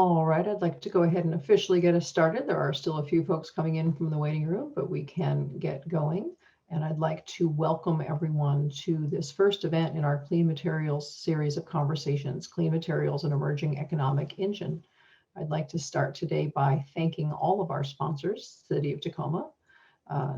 All right, I'd like to go ahead and officially get us started. There are still a few folks coming in from the waiting room, but we can get going. And I'd like to welcome everyone to this first event in our Clean Materials series of conversations, Clean Materials, an Emerging Economic Engine. I'd like to start today by thanking all of our sponsors, City of Tacoma,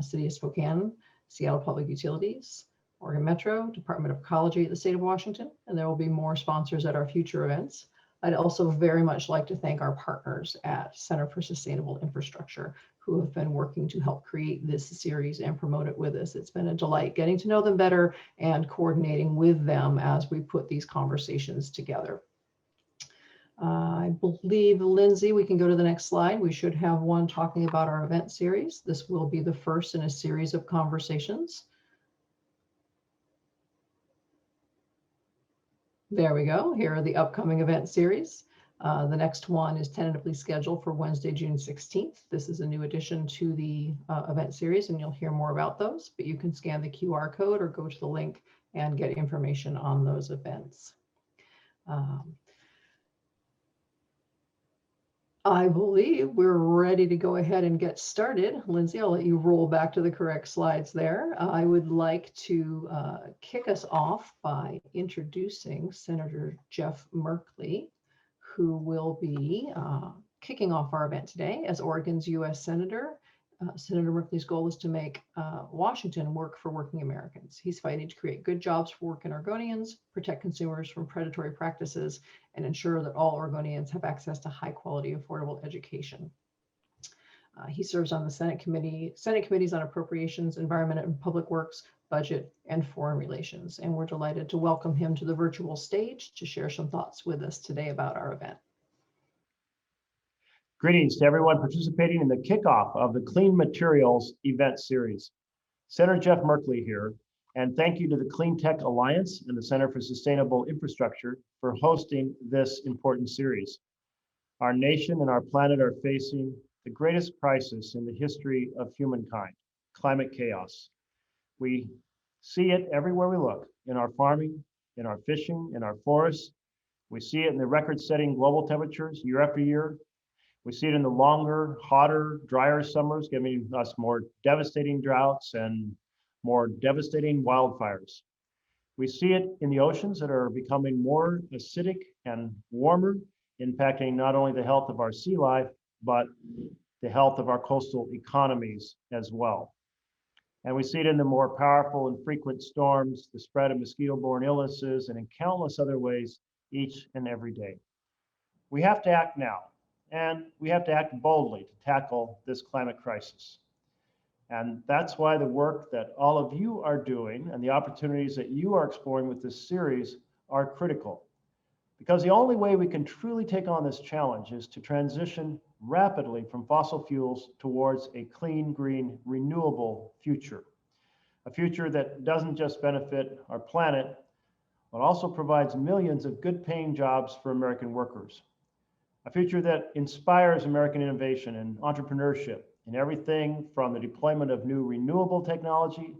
City of Spokane, Seattle Public Utilities, Oregon Metro, Department of Ecology of the State of Washington, and there will be more sponsors at our future events. I'd also very much like to thank our partners at Center for Sustainable Infrastructure who have been working to help create this series and promote it with us. It's been a delight getting to know them better and coordinating with them as we put these conversations together. I believe, Lindsay, we can go to the next slide. We should have one talking about our event series. This will be the first in a series of conversations. There we go. Here are the upcoming event series. The next one is tentatively scheduled for Wednesday, June 16th. This is a new addition to the event series, and you'll hear more about those, but you can scan the QR code or go to the link and get information on those events. I believe we're ready to go ahead and get started. Lindsay, I'll let you roll back to the correct slides there. I would like to kick us off by introducing Senator Jeff Merkley, who will be kicking off our event today as Oregon's U.S. Senator. Senator Merkley's goal is to make Washington work for working Americans. He's fighting to create good jobs for working Oregonians, protect consumers from predatory practices, and ensure that all Oregonians have access to high quality, affordable education. He serves on the Senate committees on Appropriations, Environment and Public Works, Budget, and Foreign Relations. And we're delighted to welcome him to the virtual stage to share some thoughts with us today about our event. Greetings to everyone participating in the kickoff of the Clean Materials event series. Senator Jeff Merkley here, and thank you to the Clean Tech Alliance and the Center for Sustainable Infrastructure for hosting this important series. Our nation and our planet are facing the greatest crisis in the history of humankind, climate chaos. We see it everywhere we look, in our farming, in our fishing, in our forests. We see it in the record-setting global temperatures year after year. We see it in the longer, hotter, drier summers, giving us more devastating droughts and more devastating wildfires. We see it in the oceans that are becoming more acidic and warmer, impacting not only the health of our sea life, but the health of our coastal economies as well. And we see it in the more powerful and frequent storms, the spread of mosquito-borne illnesses, and in countless other ways each and every day. We have to act now. And we have to act boldly to tackle this climate crisis. And that's why the work that all of you are doing and the opportunities that you are exploring with this series are critical. Because the only way we can truly take on this challenge is to transition rapidly from fossil fuels towards a clean, green, renewable future. A future that doesn't just benefit our planet, but also provides millions of good-paying jobs for American workers. A future that inspires American innovation and entrepreneurship in everything from the deployment of new renewable technology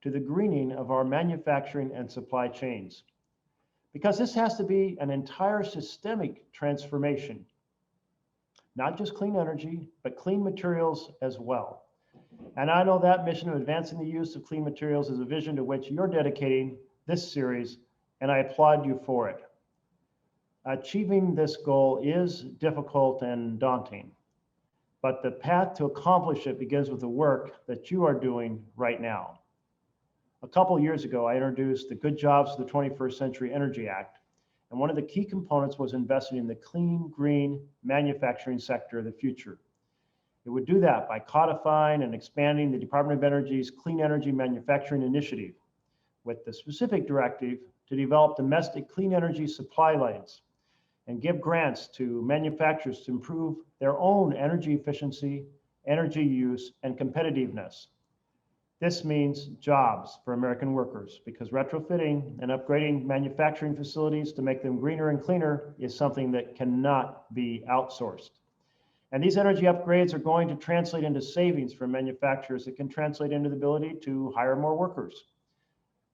to the greening of our manufacturing and supply chains. Because this has to be an entire systemic transformation, not just clean energy, but clean materials as well. And I know that mission of advancing the use of clean materials is a vision to which you're dedicating this series, and I applaud you for it. Achieving this goal is difficult and daunting, but the path to accomplish it begins with the work that you are doing right now. A couple years ago, I introduced the Good Jobs for the 21st Century Energy Act, and one of the key components was investing in the clean, green manufacturing sector of the future. It would do that by codifying and expanding the Department of Energy's Clean Energy Manufacturing Initiative, with the specific directive to develop domestic clean energy supply lanes and give grants to manufacturers to improve their own energy efficiency, energy use, and competitiveness. This means jobs for American workers because retrofitting and upgrading manufacturing facilities to make them greener and cleaner is something that cannot be outsourced. And these energy upgrades are going to translate into savings for manufacturers that can translate into the ability to hire more workers.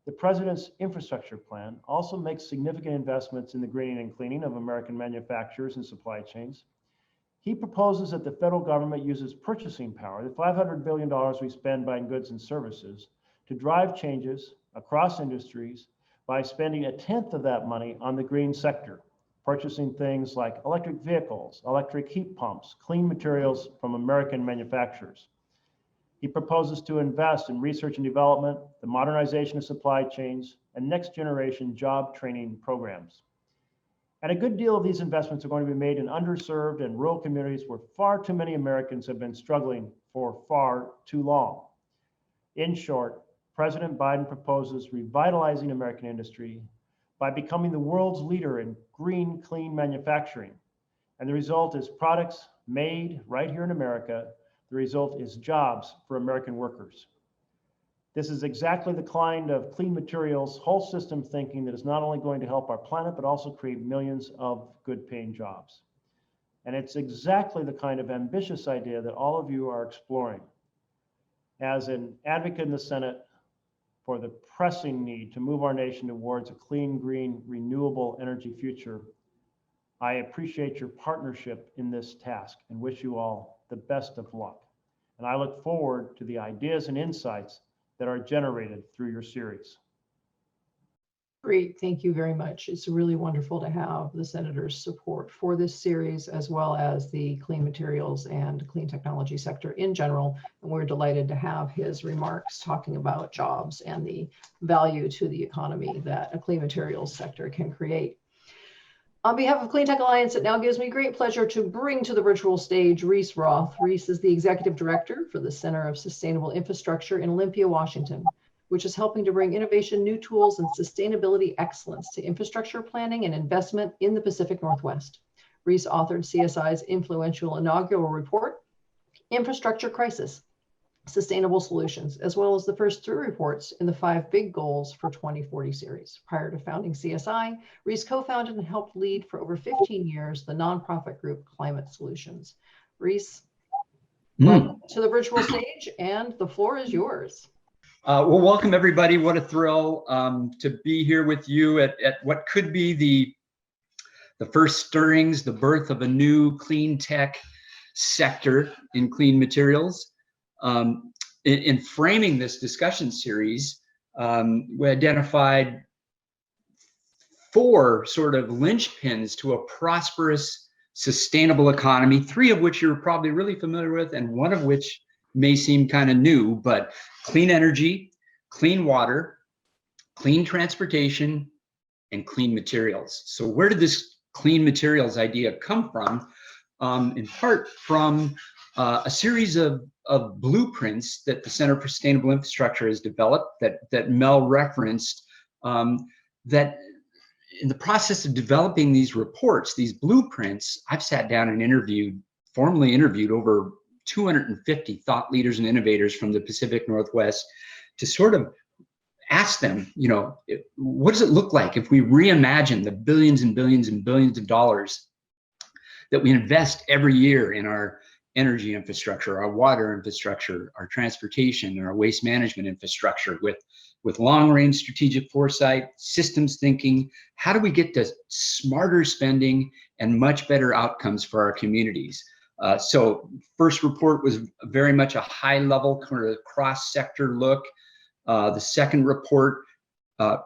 The President's infrastructure plan also makes significant investments in the greening and cleaning of American manufacturers and supply chains. He proposes that the federal government uses purchasing power, the $500 billion we spend buying goods and services, to drive changes across industries by spending a tenth of that money on the green sector, purchasing things like electric vehicles, electric heat pumps, clean materials from American manufacturers. He proposes to invest in research and development, the modernization of supply chains, and next generation job training programs. And a good deal of these investments are going to be made in underserved and rural communities where far too many Americans have been struggling for far too long. In short, President Biden proposes revitalizing American industry by becoming the world's leader in green, clean manufacturing. And the result is products made right here in America. The result is jobs for American workers. This is exactly the kind of clean materials, whole system thinking that is not only going to help our planet, but also create millions of good paying jobs. And it's exactly the kind of ambitious idea that all of you are exploring. As an advocate in the Senate for the pressing need to move our nation towards a clean, green, renewable energy future, I appreciate your partnership in this task and wish you all the best of luck. And I look forward to the ideas and insights that are generated through your series. Great, thank you very much. It's really wonderful to have the Senator's support for this series, as well as the clean materials and clean technology sector in general. And we're delighted to have his remarks talking about jobs and the value to the economy that a clean materials sector can create. On behalf of Clean Tech Alliance, it now gives me great pleasure to bring to the virtual stage Reese Roth. Reese is the Executive Director for the Center of Sustainable Infrastructure in Olympia, Washington, which is helping to bring innovation, new tools, and sustainability excellence to infrastructure planning and investment in the Pacific Northwest. Reese authored CSI's influential inaugural report, Infrastructure Crisis, Sustainable Solutions, as well as the first 3 reports in the 5 Big Goals for 2040 series. Prior to founding CSI, Reese co-founded and helped lead for over 15 years the nonprofit group Climate Solutions. Reese, welcome to the virtual stage, and the floor is yours. Well, welcome everybody. What a thrill to be here with you at what could be the first stirrings, the birth of a new clean tech sector in clean materials. In framing this discussion series, we identified 4 sort of linchpins to a prosperous, sustainable economy, 3 of which you're probably really familiar with, and 1 of which may seem kind of new, but clean energy, clean water, clean transportation, and clean materials. So where did this clean materials idea come from? In part from a series of blueprints that the Center for Sustainable Infrastructure has developed that Mel referenced, that in the process of developing these reports, these blueprints, I've sat down and formally interviewed over 250 thought leaders and innovators from the Pacific Northwest to sort of ask them, what does it look like if we reimagine the billions and billions and billions of dollars that we invest every year in our energy infrastructure, our water infrastructure, our transportation, and our waste management infrastructure with long-range strategic foresight, systems thinking? How do we get to smarter spending and much better outcomes for our communities? So first report was very much a high-level kind of cross-sector look. The second report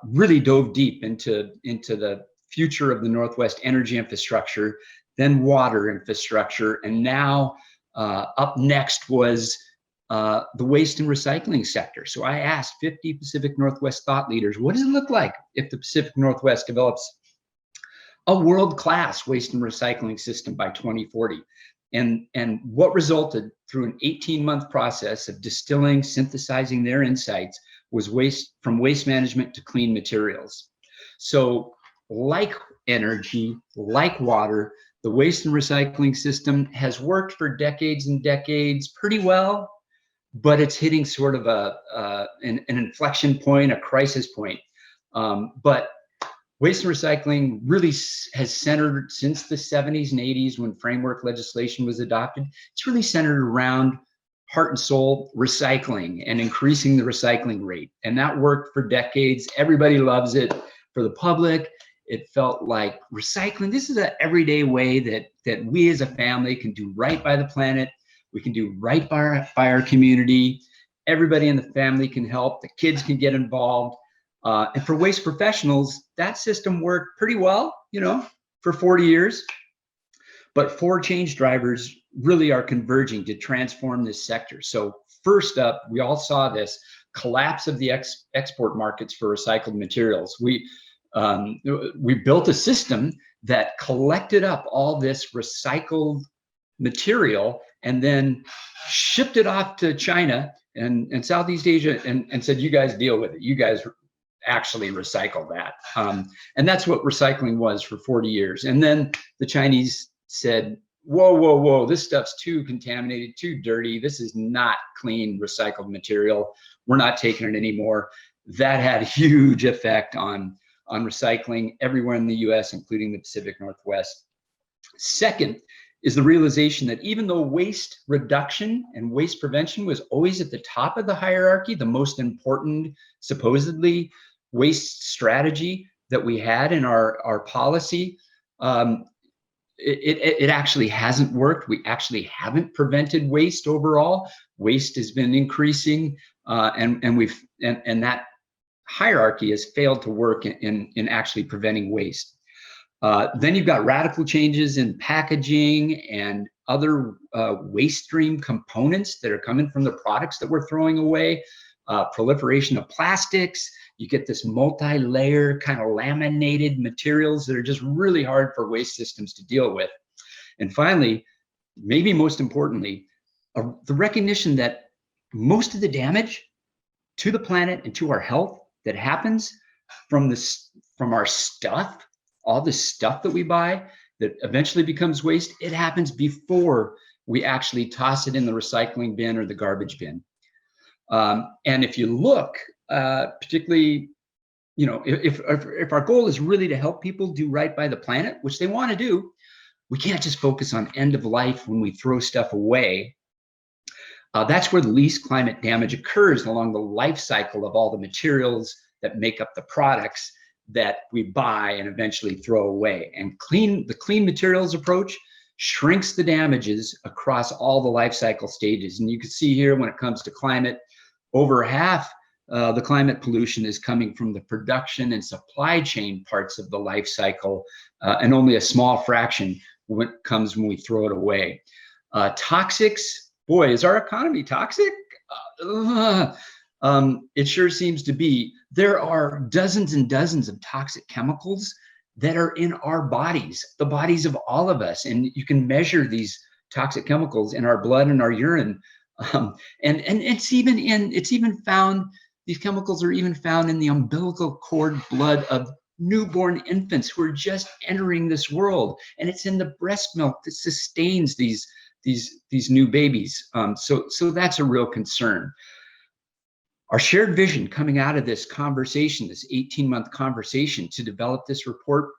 really dove deep into the future of the Northwest energy infrastructure, then water infrastructure, and now up next was the waste and recycling sector. So I asked 50 Pacific Northwest thought leaders, what does it look like if the Pacific Northwest develops a world-class waste and recycling system by 2040? And what resulted through an 18-month process of distilling, synthesizing their insights was waste management to clean materials. So like energy, like water, the waste and recycling system has worked for decades and decades pretty well, but it's hitting sort of an inflection point, a crisis point. But waste and recycling really has centered since the 70s and 80s when framework legislation was adopted. It's really centered around heart and soul, recycling and increasing the recycling rate. And that worked for decades. Everybody loves it. For the public, it felt like recycling. This is an everyday way that we as a family can do right by the planet. We can do right by our community. Everybody in the family can help. The kids can get involved. And for waste professionals, that system worked pretty well, for 40 years. But 4 change drivers really are converging to transform this sector. So first up, we all saw this collapse of the export markets for recycled materials. We built a system that collected up all this recycled material and then shipped it off to China and Southeast Asia and said, you guys deal with it. You guys actually recycle that. And that's what recycling was for 40 years. And then the Chinese said, whoa, this stuff's too contaminated, too dirty. This is not clean recycled material. We're not taking it anymore. That had a huge effect on recycling everywhere in the US, including the Pacific Northwest. Second is the realization that even though waste reduction and waste prevention was always at the top of the hierarchy, the most important, supposedly, waste strategy that we had in our policy, it actually hasn't worked. We actually haven't prevented waste overall. Waste has been increasing, and that hierarchy has failed to work in actually preventing waste. Then you've got radical changes in packaging and other waste stream components that are coming from the products that we're throwing away. Proliferation of plastics. You get this multi-layer kind of laminated materials that are just really hard for waste systems to deal with. And finally, maybe most importantly, the recognition that most of the damage to the planet and to our health that happens from our stuff, all the stuff that we buy that eventually becomes waste, it happens before we actually toss it in the recycling bin or the garbage bin. And if you look, particularly, if our goal is really to help people do right by the planet, which they want to do, we can't just focus on end of life when we throw stuff away. That's where the least climate damage occurs along the life cycle of all the materials that make up the products that we buy and eventually throw away. And the clean materials approach shrinks the damages across all the life cycle stages. And you can see here when it comes to climate, over half the climate pollution is coming from the production and supply chain parts of the life cycle, and only a small fraction comes when we throw it away. Toxics, boy, is our economy toxic? It sure seems to be. There are dozens and dozens of toxic chemicals that are in our bodies, the bodies of all of us. And you can measure these toxic chemicals in our blood and our urine. And it's even found, these chemicals are even found in the umbilical cord blood of newborn infants who are just entering this world. And it's in the breast milk that sustains these new babies. So that's a real concern. Our shared vision coming out of this conversation, this 18-month conversation to develop this report,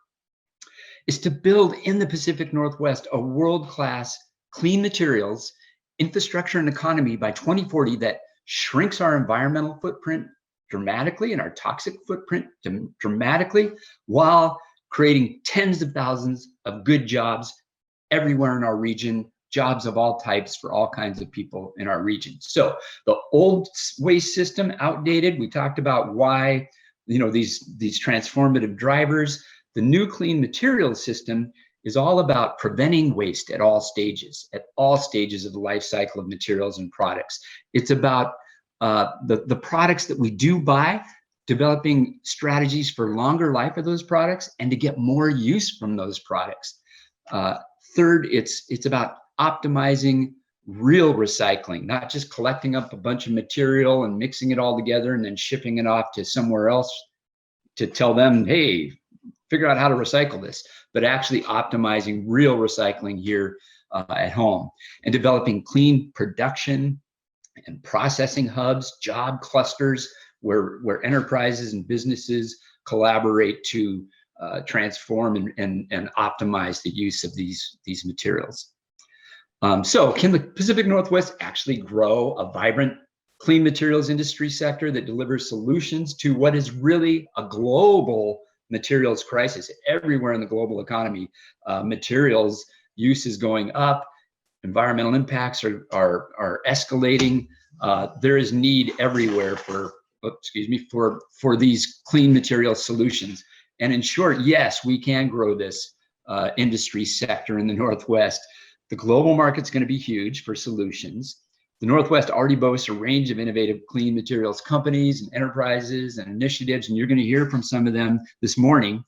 is to build in the Pacific Northwest a world-class clean materials infrastructure and economy by 2040 that shrinks our environmental footprint dramatically and our toxic footprint dramatically, while creating tens of thousands of good jobs everywhere in our region, jobs of all types for all kinds of people in our region. So the old waste system, outdated. We talked about why, these transformative drivers. The new clean materials system is all about preventing waste at all stages of the life cycle of materials and products. It's about the products that we do buy, developing strategies for longer life of those products and to get more use from those products. Third, it's about optimizing real recycling, not just collecting up a bunch of material and mixing it all together and then shipping it off to somewhere else to tell them, hey, figure out how to recycle this, but actually optimizing real recycling here at home and developing clean production and processing hubs, job clusters where enterprises and businesses collaborate to transform and optimize the use of these materials. So can the Pacific Northwest actually grow a vibrant clean materials industry sector that delivers solutions to what is really a global materials crisis? Everywhere in the global economy, materials use is going up, environmental impacts are escalating. There is need everywhere for these clean material solutions. And in short, yes, we can grow this industry sector in the Northwest. The global market's going to be huge for solutions. The Northwest already boasts a range of innovative clean materials companies and enterprises and initiatives, and you're going to hear from some of them this morning.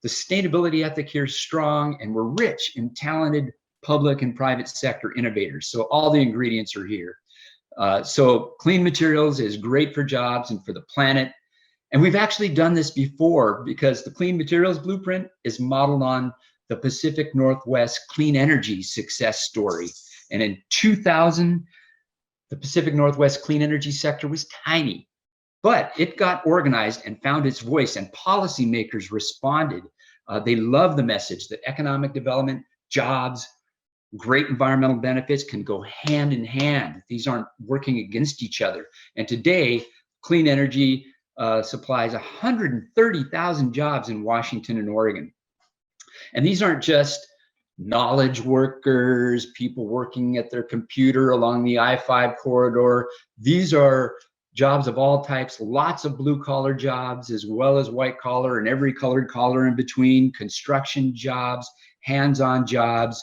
The sustainability ethic here is strong, and we're rich in talented public and private sector innovators. So all the ingredients are here. So clean materials is great for jobs and for the planet. And we've actually done this before because the Clean Materials Blueprint is modeled on the Pacific Northwest clean energy success story. And in 2000, the Pacific Northwest clean energy sector was tiny, but it got organized and found its voice, and policymakers responded. They love the message that economic development, jobs, great environmental benefits can go hand in hand. These aren't working against each other. And today, clean energy supplies 130,000 jobs in Washington and Oregon. And these aren't just knowledge workers, people working at their computer along the I-5 corridor. These are jobs of all types, lots of blue collar jobs, as well as white collar and every colored collar in between, construction jobs, hands-on jobs,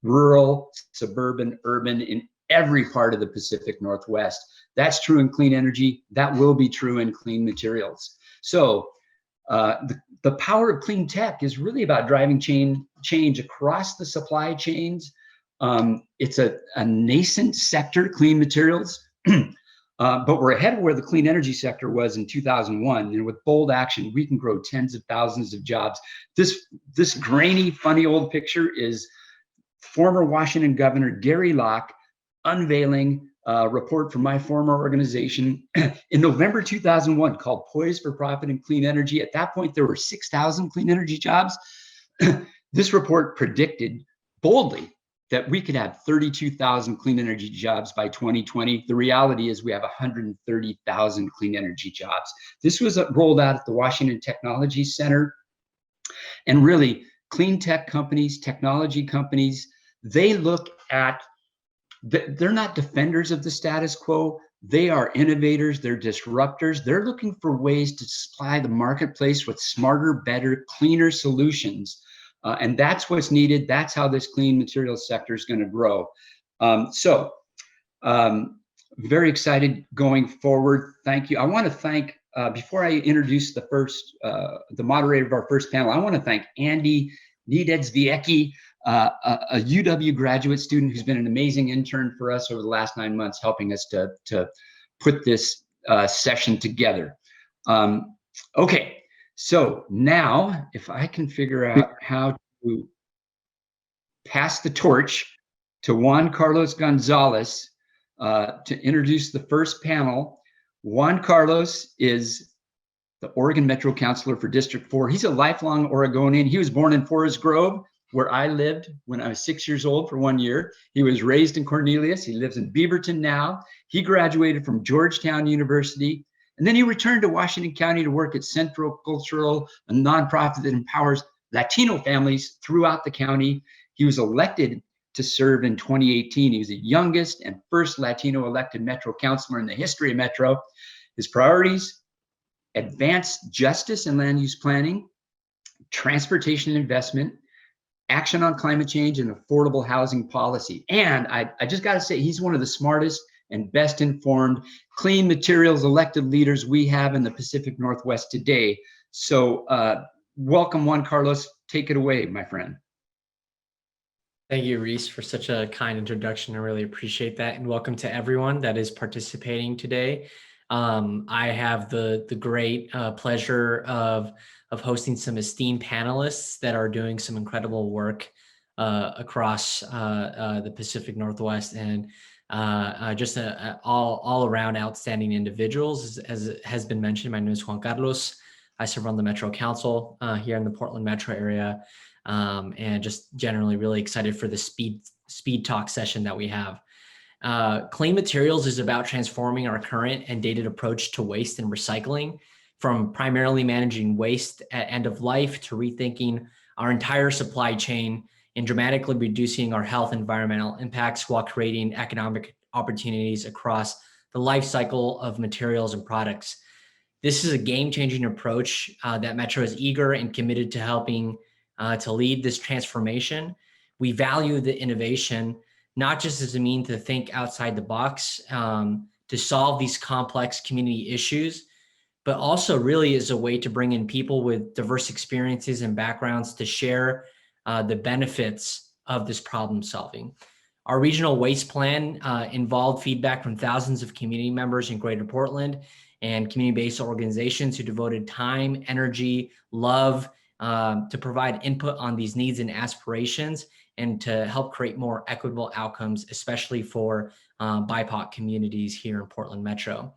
rural, suburban, urban, in every part of the Pacific Northwest. That's true in clean energy. That will be true in clean materials. So the power of clean tech is really about driving change across the supply chains. It's a nascent sector, clean materials, but we're ahead of where the clean energy sector was in 2001. And with bold action, we can grow tens of thousands of jobs. This grainy, funny old picture is former Washington Governor Gary Locke unveiling a report from my former organization in November 2001 called Poised for Profit in Clean Energy. At that point, there were 6,000 clean energy jobs. This report predicted boldly that we could have 32,000 clean energy jobs by 2020. The reality is we have 130,000 clean energy jobs. This was rolled out at the Washington Technology Center. And really, clean tech companies, technology companies, they look at, they're not defenders of the status quo. They are innovators, they're disruptors. They're looking for ways to supply the marketplace with smarter, better, cleaner solutions. And that's what's needed. That's how this clean materials sector is going to grow. Very excited going forward. Thank you. I want to thank, before I introduce the moderator of our first panel, I want to thank Andy Niededzwiecki, a UW graduate student who's been an amazing intern for us over the last 9 months, helping us to put this session together. Okay, so now if I can figure out how to pass the torch to Juan Carlos Gonzalez to introduce the first panel. Juan Carlos is the Oregon Metro Councilor for District 4. He's a lifelong Oregonian. He was born in Forest Grove, where I lived when I was 6 years old for 1 year. He was raised in Cornelius. He lives in Beaverton now. He graduated from Georgetown University. And then he returned to Washington County to work at Central Cultural, a nonprofit that empowers Latino families throughout the county. He was elected to serve in 2018. He was the youngest and first Latino elected Metro Councilor in the history of Metro. His priorities: advanced justice and land use planning, transportation and investment, action on climate change, and affordable housing policy. And I just got to say, he's one of the smartest and best informed clean materials elected leaders we have in the Pacific Northwest today. So welcome, Juan Carlos. Take it away, my friend. Thank you, Reese, for such a kind introduction. I really appreciate that. And welcome to everyone that is participating today. I have the great pleasure of hosting some esteemed panelists that are doing some incredible work across the Pacific Northwest, and just all around outstanding individuals. As has been mentioned, my name is Juan Carlos. I serve on the Metro Council here in the Portland metro area. and just generally really excited for the speed talk session that we have. Clean Materials is about transforming our current and dated approach to waste and recycling, from primarily managing waste at end of life to rethinking our entire supply chain and dramatically reducing our health and environmental impacts while creating economic opportunities across the life cycle of materials and products. This is a game-changing approach that Metro is eager and committed to helping to lead this transformation. We value the innovation, not just as a mean to think outside the box to solve these complex community issues, but also really as a way to bring in people with diverse experiences and backgrounds to share the benefits of this problem solving. Our regional waste plan involved feedback from thousands of community members in Greater Portland and community-based organizations who devoted time, energy, love to provide input on these needs and aspirations and to help create more equitable outcomes, especially for BIPOC communities here in Portland Metro.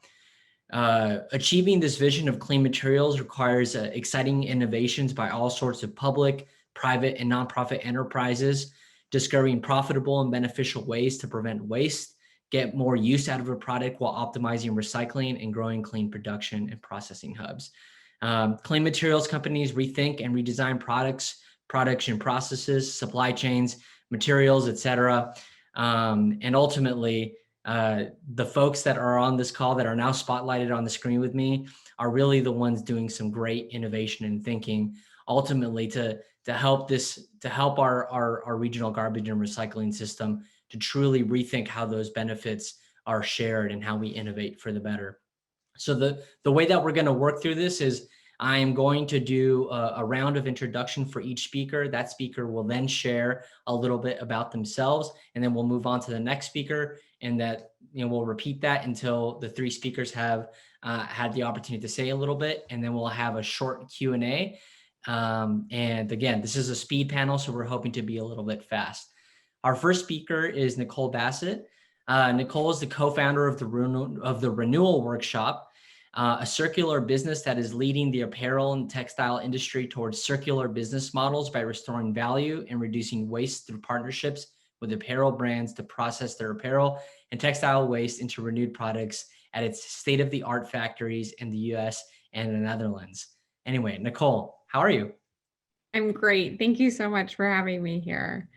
Achieving this vision of clean materials requires exciting innovations by all sorts of public, private, and nonprofit enterprises, discovering profitable and beneficial ways to prevent waste, get more use out of a product while optimizing recycling and growing clean production and processing hubs. Clean materials companies rethink and redesign products, production processes, supply chains, materials, et cetera. And ultimately, the folks that are on this call that are now spotlighted on the screen with me are really the ones doing some great innovation and thinking, ultimately to help our regional garbage and recycling system to truly rethink how those benefits are shared and how we innovate for the better. So the way that we're going to work through this is I am going to do a round of introduction for each speaker. That speaker will then share a little bit about themselves, and then we'll move on to the next speaker, and that we'll repeat that until the three speakers have had the opportunity to say a little bit, and then we'll have a short Q&A. And again, this is a speed panel, so we're hoping to be a little bit fast. Our first speaker is Nicole Bassett. Nicole is the co-founder of the Renewal Workshop, a circular business that is leading the apparel and textile industry towards circular business models by restoring value and reducing waste through partnerships with apparel brands to process their apparel and textile waste into renewed products at its state-of-the-art factories in the US and the Netherlands. Anyway, Nicole, how are you? I'm great. Thank you so much for having me here.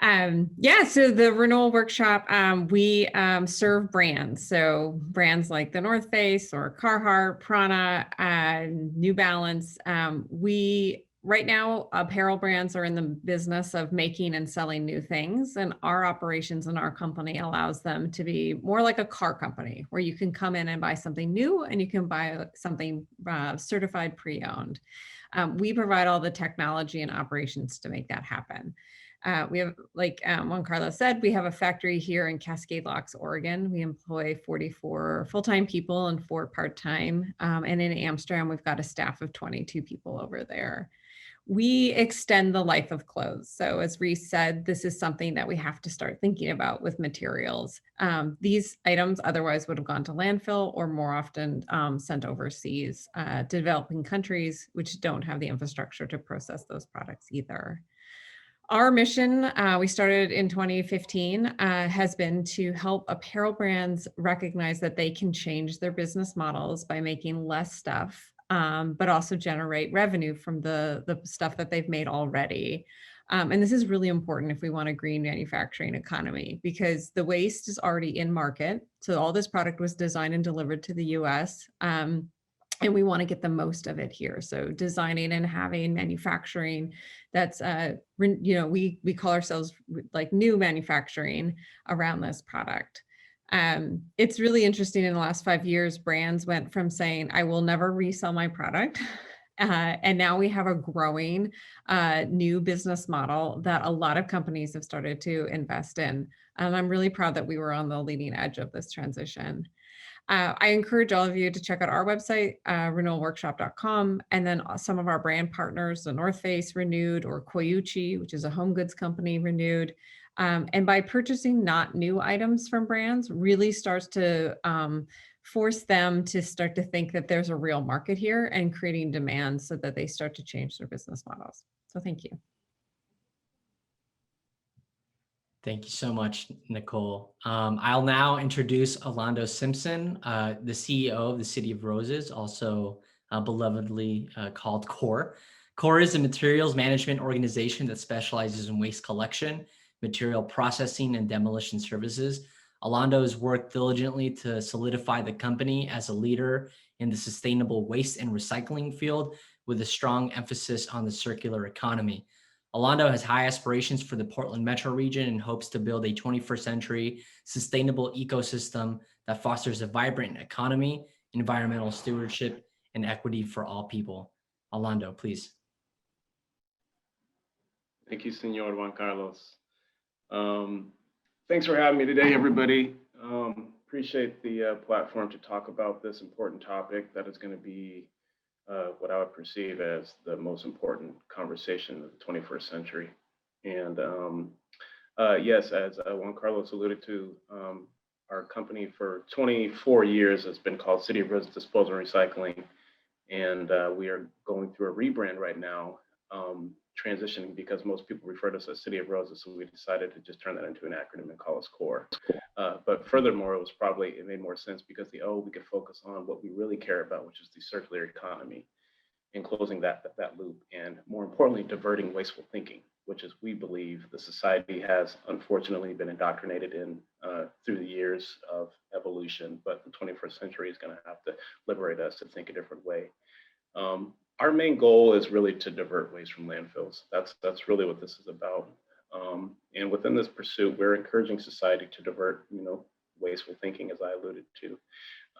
So the Renewal Workshop, we serve brands. So brands like the North Face or Carhartt, Prana, New Balance. Right now, apparel brands are in the business of making and selling new things, and our operations in our company allows them to be more like a car company, where you can come in and buy something new and you can buy something certified pre-owned. We provide all the technology and operations to make that happen. We have, like Juan Carlos said, we have a factory here in Cascade Locks, Oregon. We employ 44 full-time people and 4 part-time. And in Amsterdam, we've got a staff of 22 people over there. We extend the life of clothes. So as Reese said, this is something that we have to start thinking about with materials. These items otherwise would have gone to landfill or more often sent overseas to developing countries, which don't have the infrastructure to process those products either. Our mission, we started in 2015, has been to help apparel brands recognize that they can change their business models by making less stuff, but also generate revenue from the stuff that they've made already. And this is really important if we want a green manufacturing economy, because the waste is already in market. So all this product was designed and delivered to the US. And we want to get the most of it here. So designing and having manufacturing that's, we call ourselves like new manufacturing around this product. It's really interesting in the last 5 years, brands went from saying, I will never resell my product. And now we have a growing new business model that a lot of companies have started to invest in. And I'm really proud that we were on the leading edge of this transition. I encourage all of you to check out our website, renewalworkshop.com, and then some of our brand partners, the North Face Renewed, or Koyuchi, which is a home goods company, Renewed. And by purchasing not new items from brands really starts to force them to start to think that there's a real market here and creating demand so that they start to change their business models. So thank you. Thank you so much, Nicole. I'll now introduce Orlando Simpson, the CEO of the City of Roses, also belovedly called CORE. CORE is a materials management organization that specializes in waste collection, material processing, and demolition services. Orlando has worked diligently to solidify the company as a leader in the sustainable waste and recycling field with a strong emphasis on the circular economy. Orlando has high aspirations for the Portland metro region and hopes to build a 21st century sustainable ecosystem that fosters a vibrant economy, environmental stewardship, and equity for all people. Orlando, please. Thank you, Senor Juan Carlos. Thanks for having me today, everybody. Appreciate the platform to talk about this important topic that is going to be what I would perceive as the most important conversation of the 21st century. And yes, as Juan Carlos alluded to, our company for 24 years has been called City of Roses Disposal and Recycling. And we are going through a rebrand right now, transitioning because most people refer to us as City of Roses. So we decided to just turn that into an acronym and call us CORE. But furthermore, it made more sense because we could focus on what we really care about, which is the circular economy and closing that loop. And more importantly, diverting wasteful thinking, which is, we believe, the society has unfortunately been indoctrinated in through the years of evolution, but the 21st century is going to have to liberate us to think a different way. Our main goal is really to divert waste from landfills. That's really what this is about. And within this pursuit, we're encouraging society to divert, wasteful thinking, as I alluded to.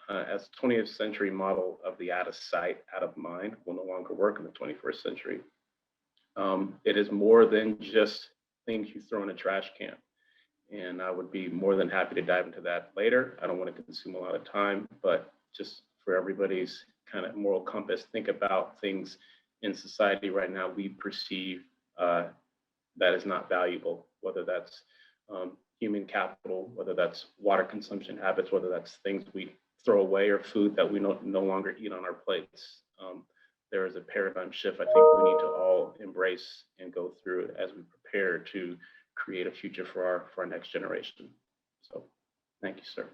As 20th century model of the out of sight, out of mind will no longer work in the 21st century. It is more than just things you throw in a trash can. And I would be more than happy to dive into that later. I don't want to consume a lot of time, but just for everybody's kind of moral compass, think about things in society right now we perceive that is not valuable, whether that's human capital, whether that's water consumption habits, whether that's things we throw away or food that we no longer eat on our plates. There is a paradigm shift I think we need to all embrace and go through as we prepare to create a future for our next generation. So thank you, sir.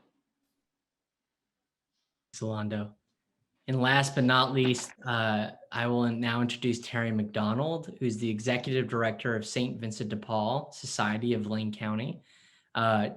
Thanks, Orlando. And last but not least, I will now introduce Terry McDonald, who's the Executive Director of St. Vincent de Paul Society of Lane County.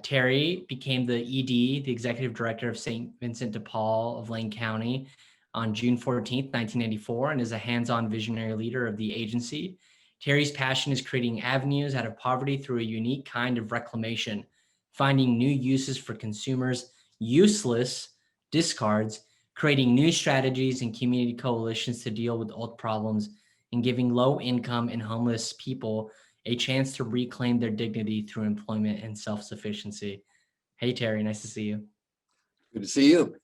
Terry became the ED, the Executive Director of St. Vincent de Paul of Lane County on June 14th, 1984, and is a hands-on visionary leader of the agency. Terry's passion is creating avenues out of poverty through a unique kind of reclamation, finding new uses for consumers' useless discards, creating new strategies and community coalitions to deal with old problems, and giving low-income and homeless people a chance to reclaim their dignity through employment and self-sufficiency. Hey, Terry, nice to see you. Good to see you.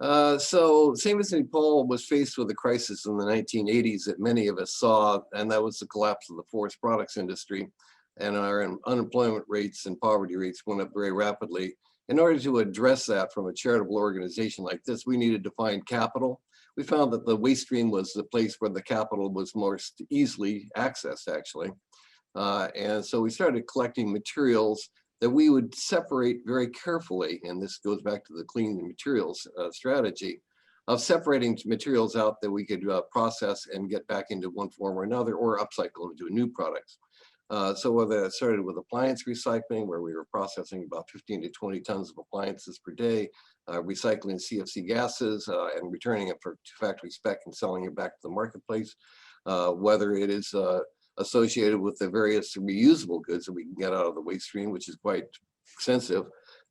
So St. Vincent de Paul was faced with a crisis in the 1980s that many of us saw, and that was the collapse of the forest products industry. And our unemployment rates and poverty rates went up very rapidly. In order to address that from a charitable organization like this, we needed to find capital. We found that the waste stream was the place where the capital was most easily accessed, actually. And so we started collecting materials that we would separate very carefully, and this goes back to the clean materials strategy, of separating materials out that we could process and get back into one form or another, or upcycle into new products. So whether that started with appliance recycling, where we were processing about 15 to 20 tons of appliances per day, recycling CFC gases and returning it to factory spec and selling it back to the marketplace, whether it is associated with the various reusable goods that we can get out of the waste stream, which is quite extensive.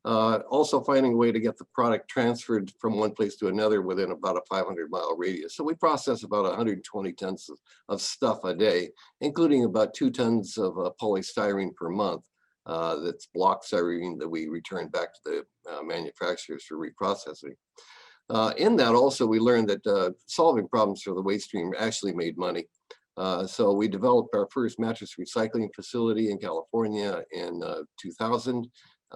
Also finding a way to get the product transferred from one place to another within about a 500-mile radius. So we process about 120 tons of stuff a day, including about 2 tons of polystyrene per month. That's block styrene that we return back to the manufacturers for reprocessing. In that also, we learned that solving problems for the waste stream actually made money. So we developed our first mattress recycling facility in California in 2000.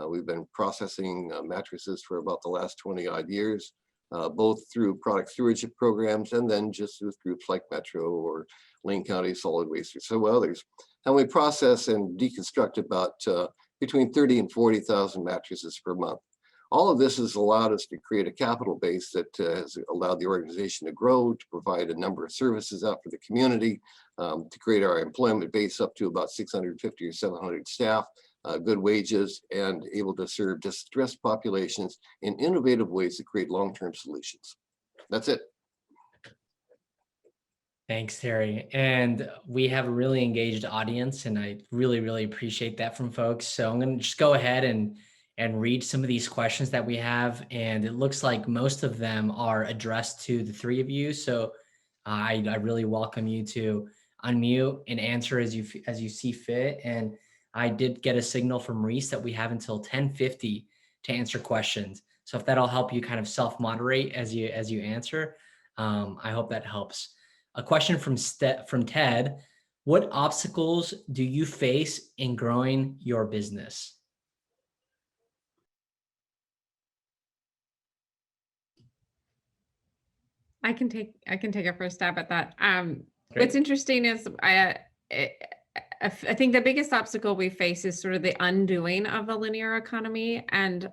We've been processing mattresses for about the last 20 odd years. both through product stewardship programs and then just with groups like Metro or Lane County Solid Waste or so others. And we process and deconstruct about between 30 and 40,000 mattresses per month. All of this has allowed us to create a capital base that has allowed the organization to grow, to provide a number of services out for the community, to create our employment base up to about 650 or 700 staff, good wages, and able to serve distressed populations in innovative ways to create long-term solutions. That's it. Thanks, Terry. And we have a really engaged audience, and I really, really appreciate that from folks. So I'm going to just go ahead and read some of these questions that we have. And it looks like most of them are addressed to the three of you. So I really welcome you to unmute and answer as you see fit. And I did get a signal from Reese that we have until 10:50 to answer questions. So if that'll help you kind of self-moderate as you answer, I hope that helps. A question from Ted: what obstacles do you face in growing your business? I can take a first stab at that. Great. What's interesting is I think the biggest obstacle we face is sort of the undoing of the linear economy. And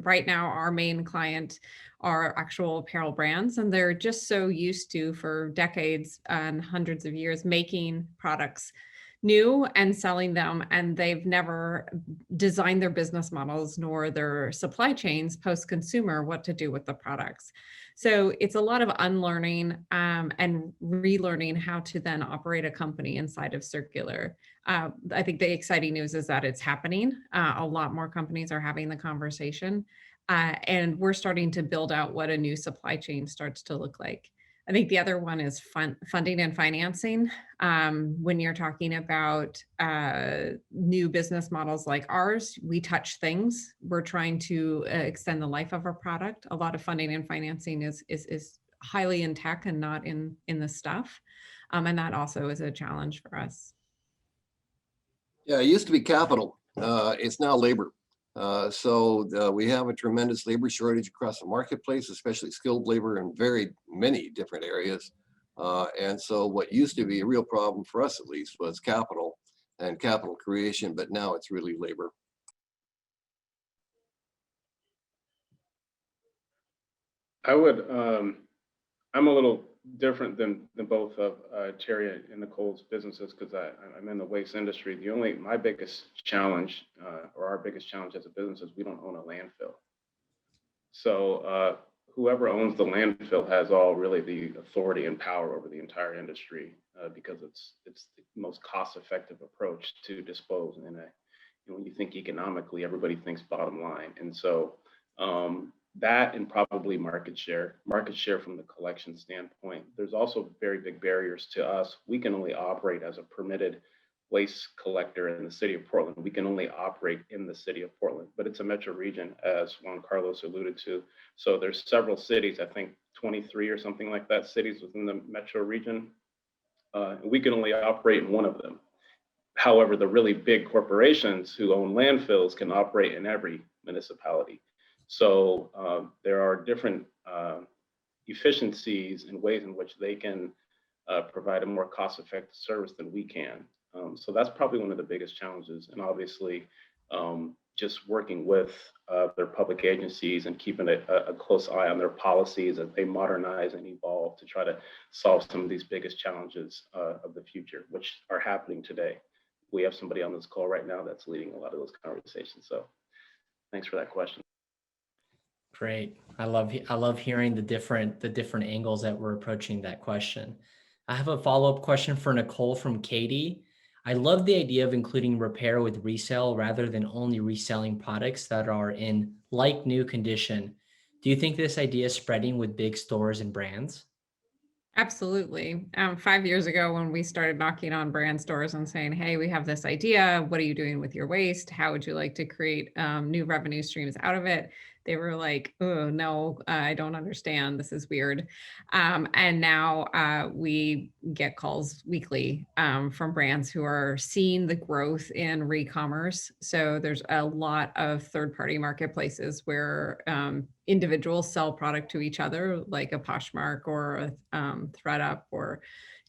right now, our main client are actual apparel brands, and they're just so used to, for decades and hundreds of years, making products new and selling them, and they've never designed their business models nor their supply chains post-consumer what to do with the products. So it's a lot of unlearning and relearning how to then operate a company inside of circular. I think the exciting news is that it's happening. A lot more companies are having the conversation, and we're starting to build out what a new supply chain starts to look like. I think the other one is funding and financing. When you're talking about new business models like ours, we touch things. We're trying to extend the life of our product. A lot of funding and financing is highly in tech and not in the stuff. And that also is a challenge for us. Yeah, it used to be capital. It's now labor. So we have a tremendous labor shortage across the marketplace, especially skilled labor in very many different areas. And so what used to be a real problem for us, at least, was capital and capital creation, but now it's really labor. I'm a little different than both of Terry and Nicole's businesses, because I'm in the waste industry. My biggest challenge, or our biggest challenge as a business, is we don't own a landfill. So whoever owns the landfill has all really the authority and power over the entire industry, because it's the most cost-effective approach to dispose. And when you think economically, everybody thinks bottom line. And so that, and probably market share from the collection standpoint. There's also very big barriers to us. We can only operate as a permitted waste collector in the city of Portland. We can only operate in the city of Portland, but it's a metro region, as Juan Carlos alluded to. So there's several cities, I think 23 or something like that, cities within the metro region. We can only operate in one of them. However, the really big corporations who own landfills can operate in every municipality. So there are different efficiencies and ways in which they can provide a more cost-effective service than we can. So that's probably one of the biggest challenges. And obviously, just working with their public agencies and keeping a close eye on their policies as they modernize and evolve to try to solve some of these biggest challenges of the future, which are happening today. We have somebody on this call right now that's leading a lot of those conversations. So thanks for that question. Great. I love hearing the different angles that we're approaching that question. I have a follow-up question for Nicole from Katie. I love the idea of including repair with resale rather than only reselling products that are in like new condition. Do you think this idea is spreading with big stores and brands? Absolutely. 5 years ago, when we started knocking on brand stores and saying, hey, we have this idea, what are you doing with your waste? How would you like to create new revenue streams out of it? they were like, oh no, I don't understand, this is weird. And now we get calls weekly from brands who are seeing the growth in re-commerce. So there's a lot of third-party marketplaces where individuals sell product to each other, like a Poshmark or a ThredUp or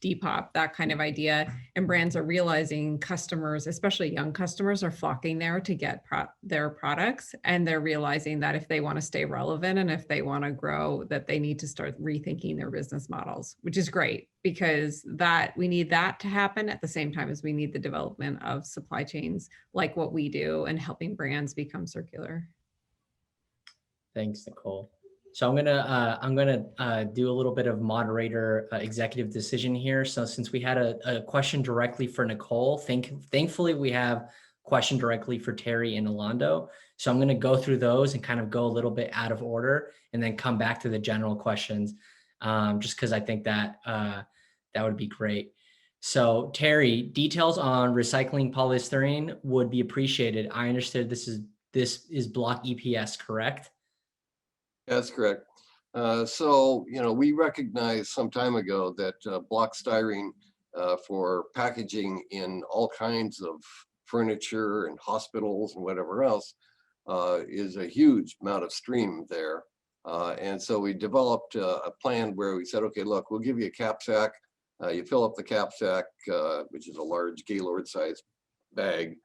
Depop, that kind of idea. And brands are realizing customers, especially young customers, are flocking there to get their products. And they're realizing that if they want to stay relevant and if they want to grow, that they need to start rethinking their business models, which is great because that we need that to happen at the same time as we need the development of supply chains like what we do and helping brands become circular. Thanks, Nicole. So I'm gonna do a little bit of moderator executive decision here. So since we had a question directly for Nicole, thankfully we have question directly for Terry and Alando. So I'm gonna go through those and kind of go a little bit out of order and then come back to the general questions, just because I think that that would be great. So Terry, details on recycling polystyrene would be appreciated. I understood this is block EPS, correct? That's correct. So, we recognized some time ago that block styrene for packaging in all kinds of furniture and hospitals and whatever else is a huge amount of stream there. And so we developed a plan where we said, okay, look, we'll give you a cap sack. You fill up the cap sack, which is a large Gaylord size bag.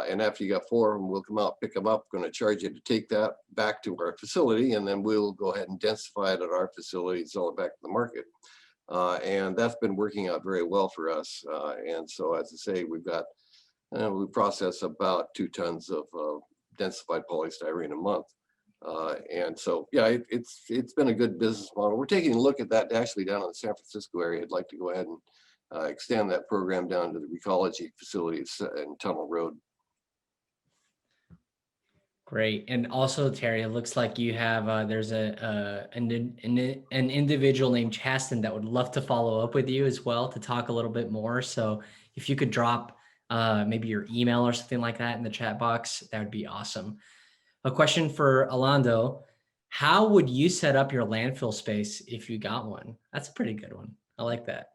And after you got 4 of them, we'll come out, pick them up, going to charge you to take that back to our facility, and then we'll go ahead and densify it at our facility, sell it back to the market. And that's been working out very well for us. And so, as I say, we've got, we process about 2 tons of densified polystyrene a month. And so, yeah, it's been a good business model. We're taking a look at that actually down in the San Francisco area. I'd like to go ahead and extend that program down to the Recology facilities in Tunnel Road. Great. And also, Terry, it looks like you have there's an individual named Chaston that would love to follow up with you as well to talk a little bit more. So if you could drop maybe your email or something like that in the chat box, that would be awesome. A question for Alando: how would you set up your landfill space if you got one? That's a pretty good one. I like that.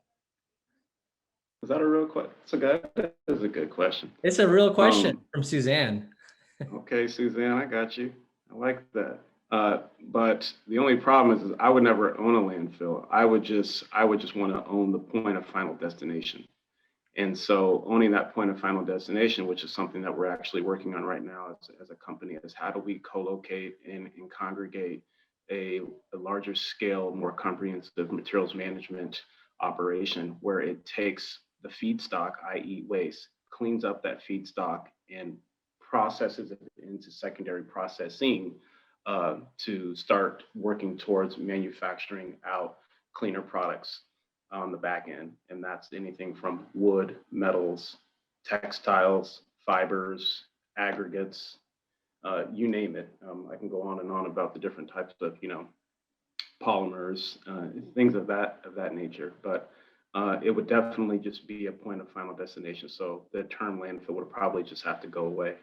Is that a real question? That is a good question. It's a real question from Suzanne. Okay, Suzanne, I got you. I like that. But the only problem is I would never own a landfill. I would just want to own the point of final destination. And so owning that point of final destination, which is something that we're actually working on right now as a company, is how do we co-locate and congregate a larger scale, more comprehensive materials management operation where it takes the feedstock, i.e. waste, cleans up that feedstock and processes it into secondary processing to start working towards manufacturing out cleaner products on the back end. And that's anything from wood, metals, textiles, fibers, aggregates, you name it. I can go on and on about the different types of, polymers, things of that nature. But it would definitely just be a point of final destination. So the term landfill would probably just have to go away.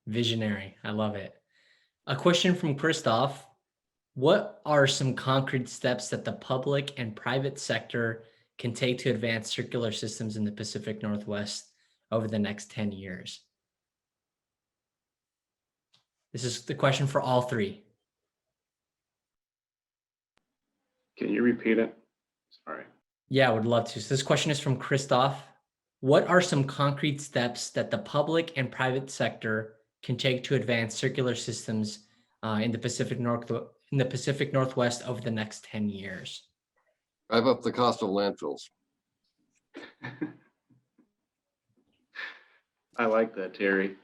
Visionary. I love it. A question from Christoph: what are some concrete steps that the public and private sector can take to advance circular systems in the Pacific Northwest over the next 10 years? This is the question for all 3. Can you repeat it? Sorry. Yeah, I would love to. So this question is from Christoph. What are some concrete steps that the public and private sector can take to advance circular systems in the Pacific Northwest over the next 10 years? Drive up the cost of landfills. I like that, Terry.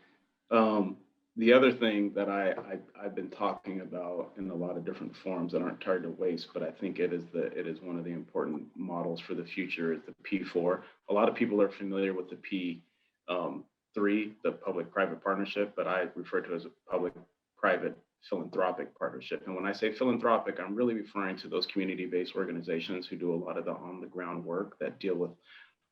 The other thing that I've been talking about in a lot of different forums that aren't tied to waste, but I think it is one of the important models for the future, is the P4. A lot of people are familiar with the P3, the public-private partnership, but I refer to it as a public-private philanthropic partnership. And when I say philanthropic, I'm really referring to those community-based organizations who do a lot of the on-the-ground work that deal with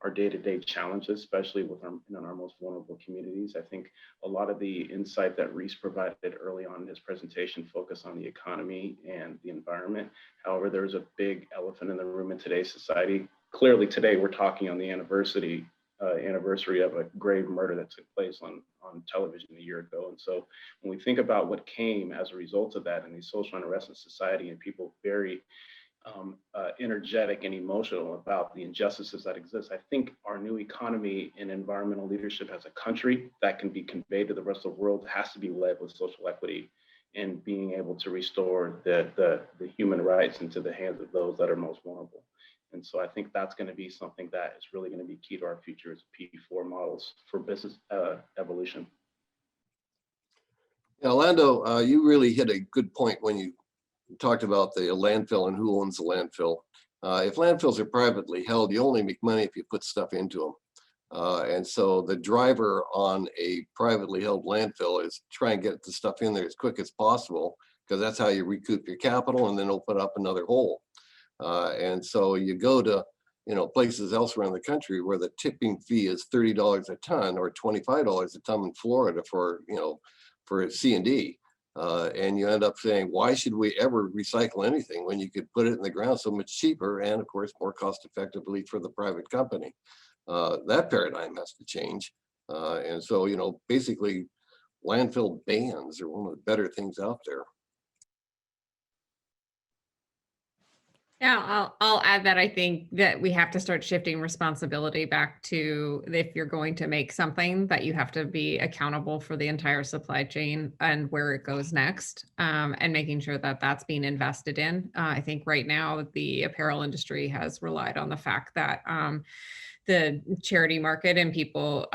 our day-to-day challenges, especially in our most vulnerable communities. I think a lot of the insight that Reese provided early on in his presentation focused on the economy and the environment. However, there's a big elephant in the room in today's society. Clearly today we're talking on the anniversary of a grave murder that took place on television a year ago. And so when we think about what came as a result of that and the social unrest in society and people very energetic and emotional about the injustices that exist, I think our new economy and environmental leadership as a country that can be conveyed to the rest of the world has to be led with social equity and being able to restore the human rights into the hands of those that are most vulnerable. And so I think that's going to be something that is really going to be key to our future as P4 models for business evolution. Yeah, Orlando, you really hit a good point when you talked about the landfill and who owns the landfill. If landfills are privately held, you only make money if you put stuff into them. And so the driver on a privately held landfill is try and get the stuff in there as quick as possible, because that's how you recoup your capital and then open up another hole. And so you go to, places elsewhere in the country where the tipping fee is $30 a ton or $25 a ton in Florida for C&D. And you end up saying, why should we ever recycle anything when you could put it in the ground so much cheaper and of course more cost effectively for the private company? That paradigm has to change. And so, basically landfill bans are one of the better things out there. Yeah, I'll add that I think that we have to start shifting responsibility back to, if you're going to make something, that you have to be accountable for the entire supply chain and where it goes next, and making sure that that's being invested in. I think right now the apparel industry has relied on the fact that the charity market and people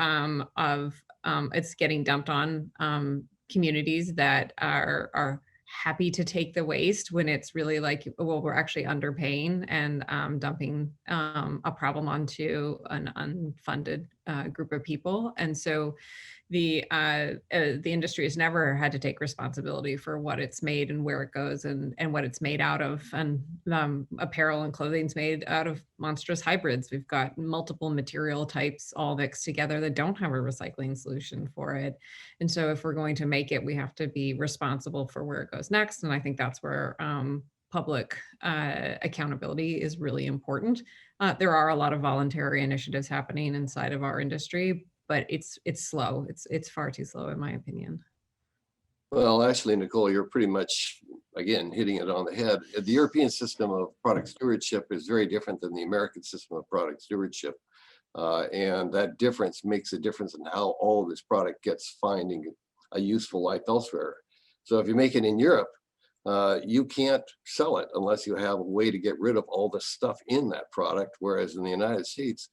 it's getting dumped on communities that are happy to take the waste, when it's really like, well, we're actually underpaying and dumping a problem onto an unfunded group of people. And so the industry has never had to take responsibility for what it's made and where it goes and what it's made out of. And apparel and clothing's made out of monstrous hybrids. We've got multiple material types all mixed together that don't have a recycling solution for it. And so if we're going to make it, we have to be responsible for where it goes next. And I think that's where public accountability is really important. There are a lot of voluntary initiatives happening inside of our industry, but it's slow. It's far too slow, in my opinion. Well, actually, Nicole, you're pretty much, again, hitting it on the head. The European system of product stewardship is very different than the American system of product stewardship. And that difference makes a difference in how all of this product gets finding a useful life elsewhere. So if you make it in Europe, you can't sell it unless you have a way to get rid of all the stuff in that product. Whereas in the United States,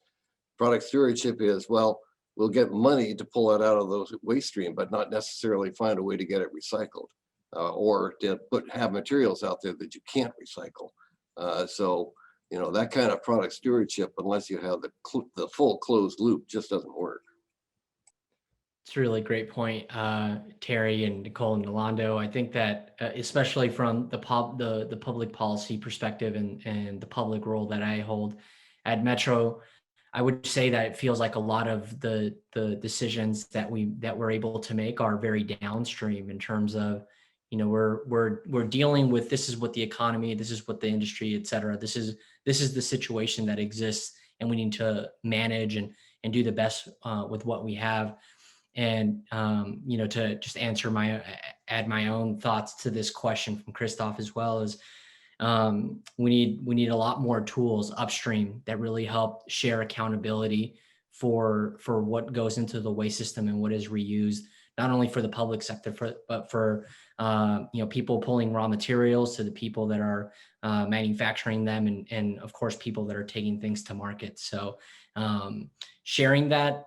product stewardship is, well, we'll get money to pull it out of the waste stream, but not necessarily find a way to get it recycled, or to have materials out there that you can't recycle. So, that kind of product stewardship, unless you have the full closed loop, just doesn't work. It's a really great point, Terry and Nicole and Yolando. I think that especially from the public policy perspective and the public role that I hold at Metro, I would say that it feels like a lot of the decisions that we're able to make are very downstream in terms of, we're dealing with, this is what the economy, this is what the industry, et cetera, this is the situation that exists, and we need to manage and do the best with what we have. And to just add my own thoughts to this question from Christoph as well, is we need a lot more tools upstream that really help share accountability for what goes into the waste system and what is reused, not only for the public sector, but for people pulling raw materials to the people that are manufacturing them, and of course people that are taking things to market. So sharing that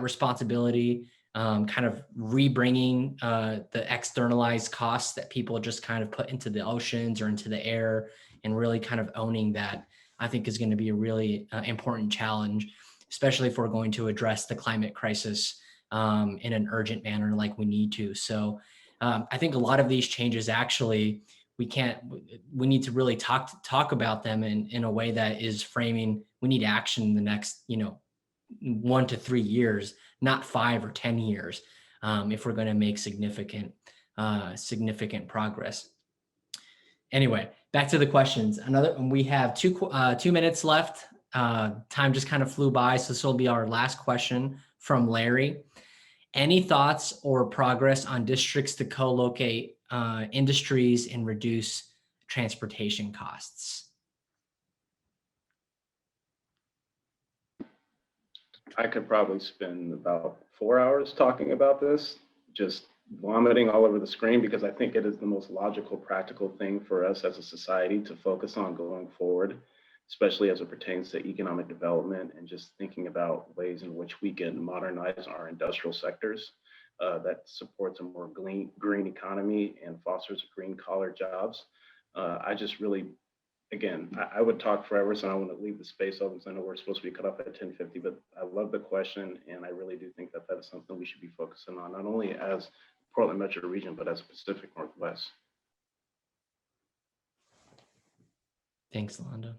responsibility, kind of rebringing the externalized costs that people just kind of put into the oceans or into the air, and really kind of owning that, I think is going to be a really important challenge, especially if we're going to address the climate crisis in an urgent manner like we need to. So I think a lot of these changes actually we need to really talk about them in a way that is framing, we need action in the next, 1 to 3 years, not 5 or 10 years, if we're going to make significant progress. Anyway, back to the questions. We have 2 minutes left. Time just kind of flew by, so this will be our last question from Larry. Any thoughts or progress on districts to co-locate industries and reduce transportation costs? I could probably spend about 4 hours talking about this, just vomiting all over the screen, because I think it is the most logical, practical thing for us as a society to focus on going forward, especially as it pertains to economic development and just thinking about ways in which we can modernize our industrial sectors that supports a more green economy and fosters green collar jobs. I just really, again, I would talk forever, so I don't want to leave the space open, because I know we're supposed to be cut off at 10:50, but I love the question, and I really do think that that is something we should be focusing on, not only as Portland Metro region, but as Pacific Northwest. Thanks, Alondo.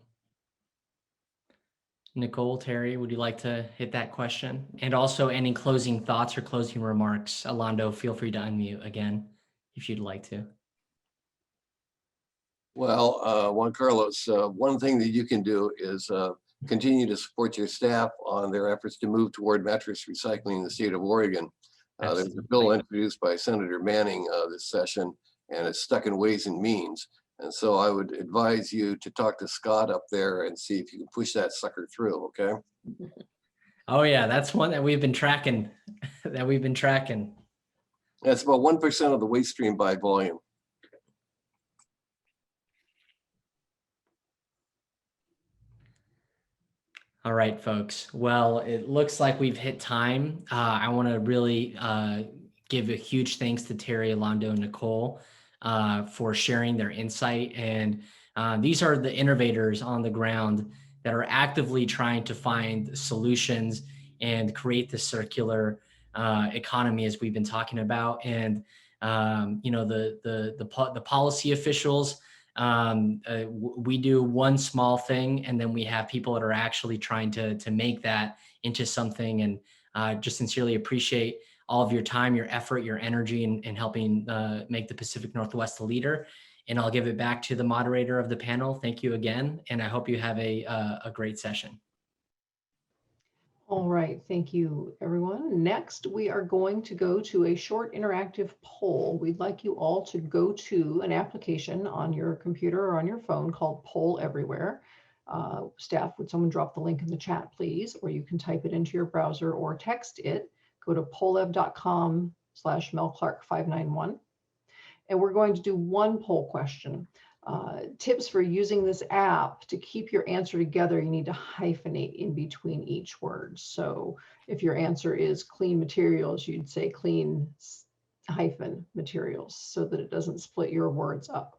Nicole, Terry, would you like to hit that question? And also any closing thoughts or closing remarks? Alondo, feel free to unmute again if you'd like to. Well, Juan Carlos, one thing that you can do is continue to support your staff on their efforts to move toward mattress recycling in the state of Oregon. There's a bill introduced by Senator Manning this session, and it's stuck in Ways and Means. And so I would advise you to talk to Scott up there and see if you can push that sucker through, okay? Oh yeah, that's one that we've been tracking, That's about 1% of the waste stream by volume. All right, folks. Well, it looks like we've hit time. I want to really give a huge thanks to Terry, Alondo, and Nicole for sharing their insight. And these are the innovators on the ground that are actively trying to find solutions and create the circular economy, as we've been talking about. And the policy officials. We do one small thing, and then we have people that are actually trying to make that into something. And just sincerely appreciate all of your time, your effort, your energy in helping make the Pacific Northwest a leader. And I'll give it back to the moderator of the panel. Thank you again, and I hope you have a great session. All right, thank you, everyone. Next, we are going to go to a short interactive poll. We'd like you all to go to an application on your computer or on your phone called Poll Everywhere. Staff, would someone drop the link in the chat, please? Or you can type it into your browser or text it. Go to pollev.com/melclark591. And we're going to do one poll question. Tips for using this app to keep your answer together: you need to hyphenate in between each word. So if your answer is clean materials, you'd say clean hyphen materials so that it doesn't split your words up.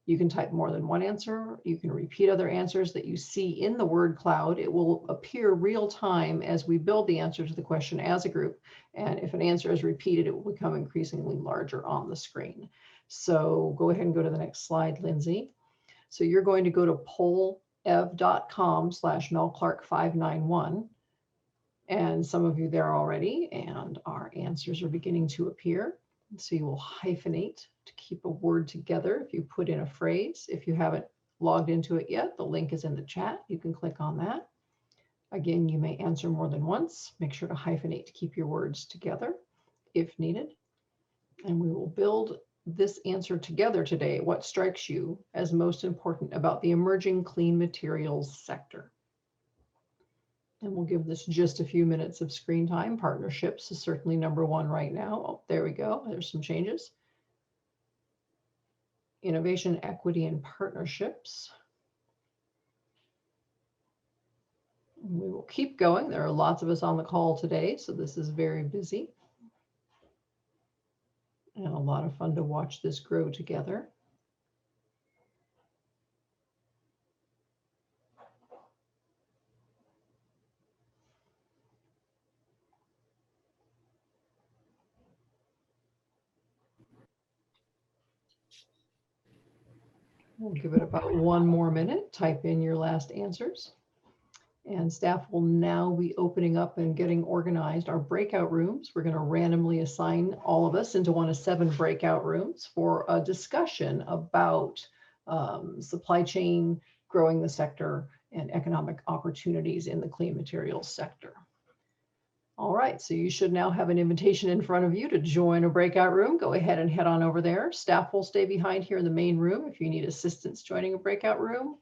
You can type more than one answer. You can repeat other answers that you see in the word cloud. It will appear real time as we build the answer to the question as a group. And if an answer is repeated, it will become increasingly larger on the screen. So go ahead and go to the next slide, Lindsay. So you're going to go to pollev.com/melclark591. And some of you there already, and our answers are beginning to appear. So you will hyphenate to keep a word together if you put in a phrase. If you haven't logged into it yet, the link is in the chat. You can click on that. Again, you may answer more than once. Make sure to hyphenate to keep your words together if needed. And we will build this answer together today. What strikes you as most important about the emerging clean materials sector? And we'll give this just a few minutes of screen time. Partnerships is certainly number one right now. Oh, there we go. There's some changes. Innovation, equity, and partnerships. And we will keep going. There are lots of us on the call today, so this is very busy. And a lot of fun to watch this grow together. We'll give it about 1 more minute. Type in your last answers. And staff will now be opening up and getting organized our breakout rooms. We're going to randomly assign all of us into one of 7 breakout rooms for a discussion about supply chain, growing the sector, and economic opportunities in the clean materials sector. All right, so you should now have an invitation in front of you to join a breakout room. Go ahead and head on over there. Staff will stay behind here in the main room if you need assistance joining a breakout room,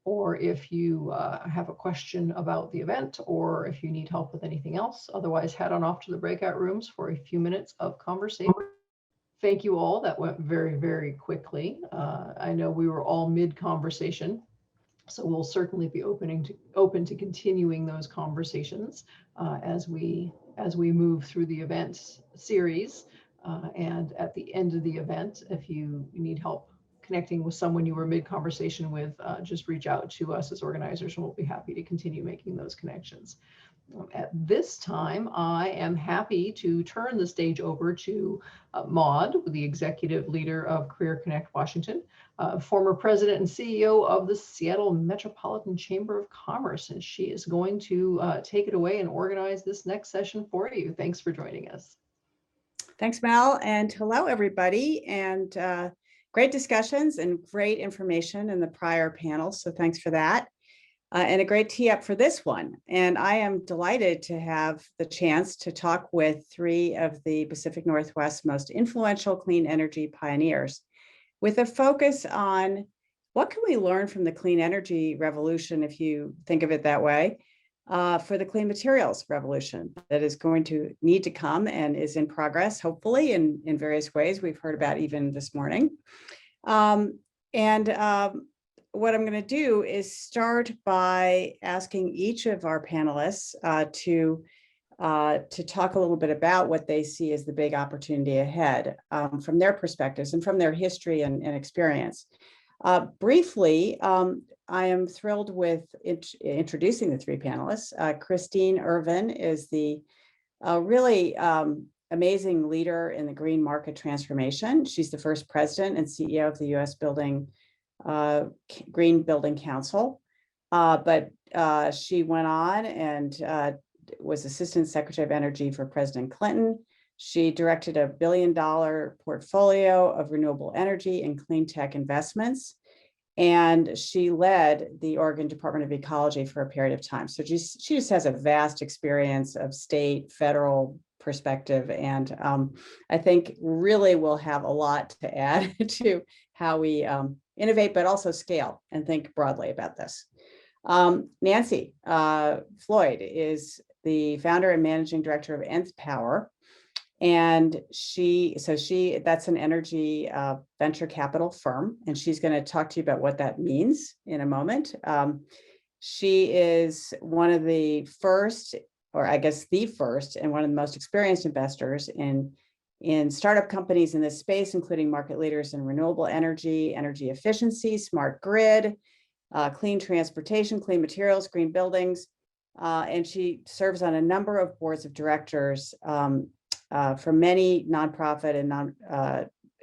or if you have a question about the event, or if you need help with anything else. Otherwise, head on off to the breakout rooms for a few minutes of conversation. Thank you all. That went very, very quickly. I know we were all mid-conversation, so we'll certainly be open to continuing those conversations as we move through the event series. And at the end of the event, if you need help connecting with someone you were mid-conversation with, just reach out to us as organizers and we'll be happy to continue making those connections. At this time, I am happy to turn the stage over to Maud, the executive leader of Career Connect Washington, former president and CEO of the Seattle Metropolitan Chamber of Commerce, and she is going to take it away and organize this next session for you. Thanks for joining us. Thanks, Mel, and hello, everybody. And great discussions and great information in the prior panels, so thanks for that. And a great tee up for this one. And I am delighted to have the chance to talk with 3 of the Pacific Northwest's most influential clean energy pioneers, with a focus on what can we learn from the clean energy revolution, if you think of it that way, for the clean materials revolution that is going to need to come and is in progress, hopefully, in various ways we've heard about even this morning. What I'm going to do is start by asking each of our panelists to talk a little bit about what they see as the big opportunity ahead from their perspectives and from their history and experience. Briefly, I am thrilled with introducing the 3 panelists. Christine Irvin is the really amazing leader in the green market transformation. She's the first president and CEO of the U.S. Green Building Council, but she went on and was Assistant Secretary of Energy for President Clinton. She directed a $1 billion portfolio of renewable energy and clean tech investments, and she led the Oregon Department of Ecology for a period of time. So she just has a vast experience of state, federal perspective, and I think really will have a lot to add to how we innovate, but also scale and think broadly about this. Nancy Floyd is the founder and managing director of Nth Power. And that's an energy venture capital firm. And she's going to talk to you about what that means in a moment. She is one of the first, or I guess the first, and one of the most experienced investors in startup companies in this space, including market leaders in renewable energy, energy efficiency, smart grid, clean transportation, clean materials, green buildings. And she serves on a number of boards of directors for many nonprofit and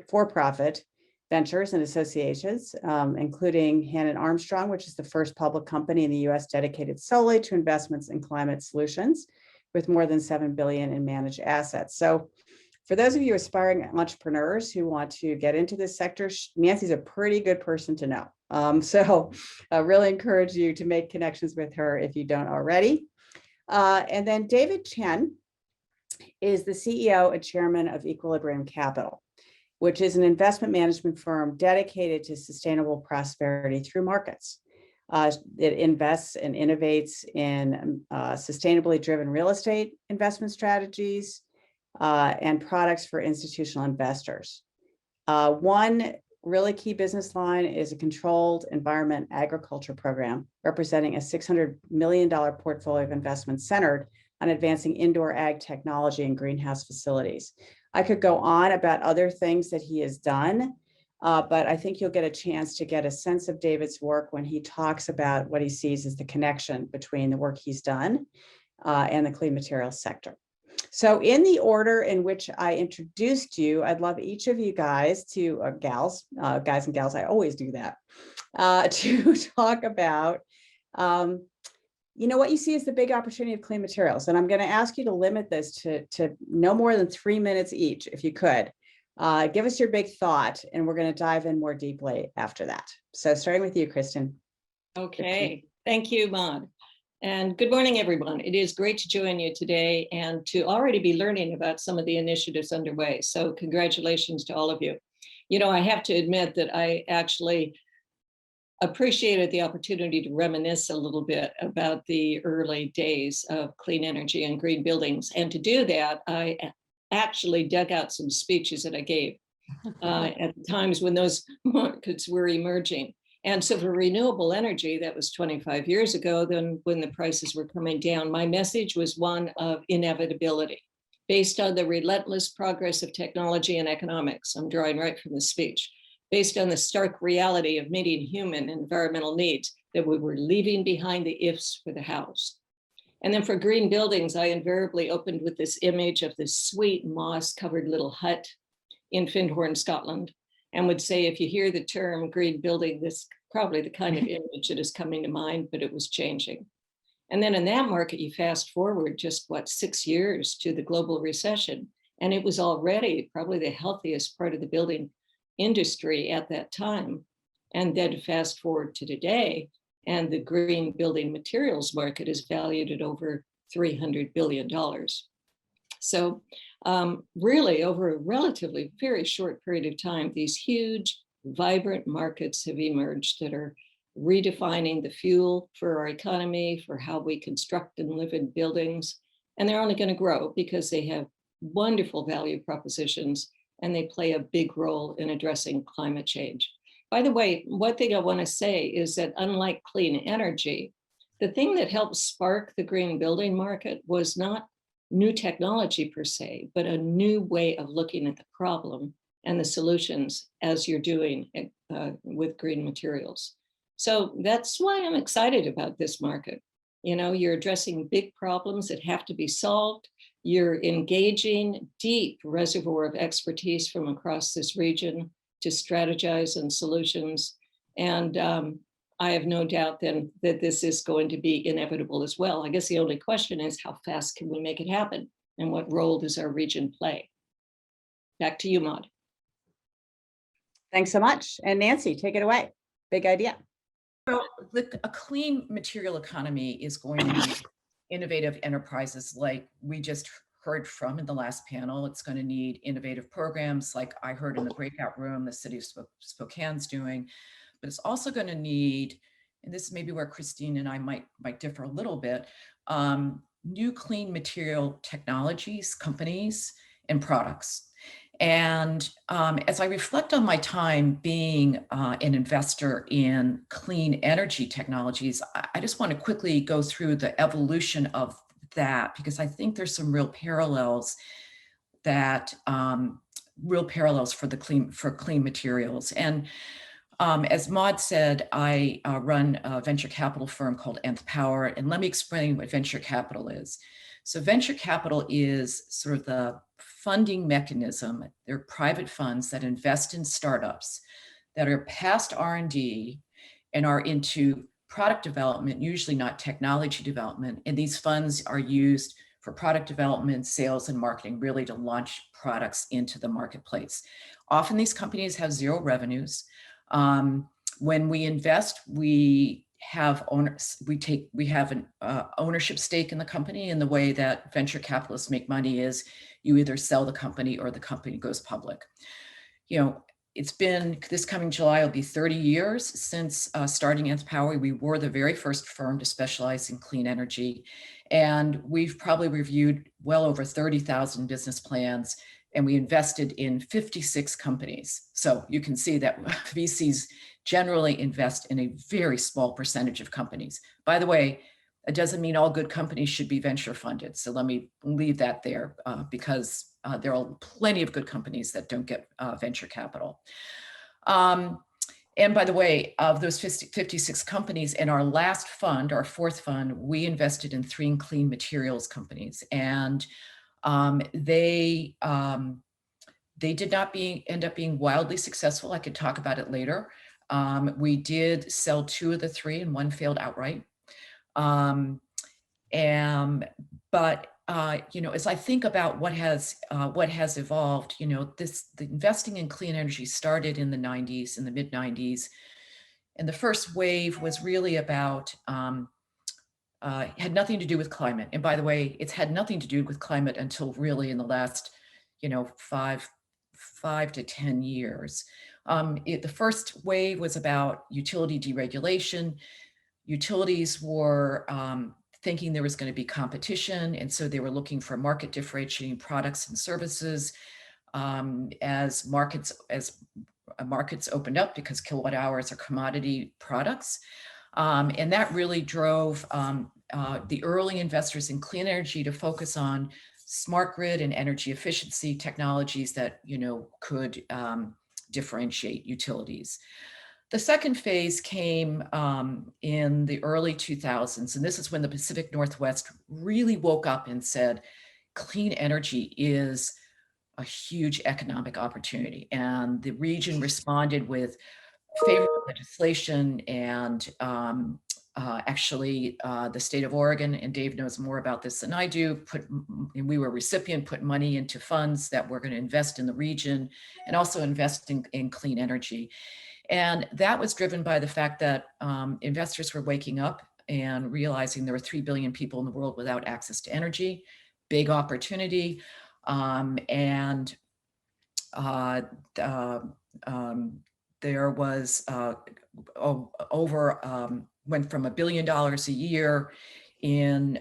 for-profit ventures and associations, including Hannon Armstrong, which is the first public company in the U.S. dedicated solely to investments in climate solutions, with more than $7 billion in managed assets. So for those of you aspiring entrepreneurs who want to get into this sector, Nancy's a pretty good person to know. So I really encourage you to make connections with her if you don't already. And then David Chen is the CEO and chairman of Equilibrium Capital, which is an investment management firm dedicated to sustainable prosperity through markets. It invests and innovates in sustainably driven real estate investment strategies and products for institutional investors. One really key business line is a controlled environment agriculture program, representing a $600 million portfolio of investments centered on advancing indoor ag technology and greenhouse facilities. I could go on about other things that he has done, but I think you'll get a chance to get a sense of David's work when he talks about what he sees as the connection between the work he's done and the clean materials sector. So in the order in which I introduced you, I'd love each of you guys to, guys and gals, I always do that, to talk about, what you see as the big opportunity of clean materials. And I'm going to ask you to limit this to no more than 3 minutes each, if you could. Give us your big thought, and we're going to dive in more deeply after that. So starting with you, Kristen. Okay, thank you, Maud. And good morning, everyone. It is great to join you today and to already be learning about some of the initiatives underway. So congratulations to all of you. I have to admit that I actually appreciated the opportunity to reminisce a little bit about the early days of clean energy and green buildings. And to do that, I actually dug out some speeches that I gave at the times when those markets were emerging. And so for renewable energy, that was 25 years ago, then when the prices were coming down, my message was one of inevitability based on the relentless progress of technology and economics. I'm drawing right from the speech, based on the stark reality of meeting human and environmental needs, that we were leaving behind the ifs for the hows. And then for green buildings, I invariably opened with this image of this sweet moss-covered little hut in Findhorn, Scotland, and would say, if you hear the term green building, this is probably the kind of image that is coming to mind, but it was changing. And then in that market, you fast forward just 6 years to the global recession, and it was already probably the healthiest part of the building industry at that time. And then fast forward to today, and the green building materials market is valued at over $300 billion. So really, over a relatively very short period of time, these huge, vibrant markets have emerged that are redefining the fuel for our economy, for how we construct and live in buildings. And they're only going to grow because they have wonderful value propositions, and they play a big role in addressing climate change. By the way, one thing I want to say is that unlike clean energy, the thing that helped spark the green building market was not new technology per se, but a new way of looking at the problem and the solutions, as you're doing with green materials. So that's why I'm excited about this market. You're addressing big problems that have to be solved. You're engaging deep reservoir of expertise from across this region to strategize on solutions. And I have no doubt then that this is going to be inevitable as well. I guess the only question is, how fast can we make it happen? And what role does our region play? Back to you, Maud. Thanks so much. And Nancy, take it away. Big idea. Well, a clean material economy is going to need innovative enterprises like we just heard from in the last panel. It's going to need innovative programs like I heard in the breakout room, the city of Spokane's doing, but it's also going to need, and this is maybe where Christine and I might differ a little bit, new clean material technologies, companies, and products. And as I reflect on my time being an investor in clean energy technologies, I just want to quickly go through the evolution of that, because I think there's some real parallels for clean materials. And as Maud said, I run a venture capital firm called Nth Power, and let me explain what venture capital is. So venture capital is sort of the funding mechanism. They're private funds that invest in startups that are past R&D and are into product development, usually not technology development. And these funds are used for product development, sales, and marketing, really to launch products into the marketplace. Often these companies have zero revenues. When we invest, we have an ownership stake in the company, and the way that venture capitalists make money is you either sell the company or the company goes public. It's been, this coming July will be 30 years since starting Nth Power. We were the very first firm to specialize in clean energy, and we've probably reviewed well over 30,000 business plans, and we invested in 56 companies. So you can see that VCs generally invest in a very small percentage of companies. By the way, it doesn't mean all good companies should be venture funded. So let me leave that there because there are plenty of good companies that don't get venture capital. And by the way, of those 56 companies in our last fund, our fourth fund, we invested in 3 clean materials companies. And They did not end up being wildly successful. I could talk about it later. We did sell 2 of the 3 and 1 failed outright. But you know, as I think about what has evolved, you know, the investing in clean energy started in the 90s, in the mid 90s. And the first wave was really about, had nothing to do with climate. And by the way, it's had nothing to do with climate until really in the last, you know, 5 to 10 years. The first wave was about utility deregulation. Utilities were thinking there was going to be competition, and so they were looking for market differentiating products and services as markets opened up, because kilowatt hours are commodity products. And that really drove the early investors in clean energy to focus on smart grid and energy efficiency technologies that, you know, could differentiate utilities. The second phase came in the early 2000s, and this is when the Pacific Northwest really woke up and said, clean energy is a huge economic opportunity. And the region responded with favorable legislation, and actually the state of Oregon, and Dave knows more about this than I do, and we were put money into funds that were going to invest in the region and also invest in clean energy. And that was driven by the fact that investors were waking up and realizing there were 3 billion people in the world without access to energy, big opportunity. There was went from $1 billion a year in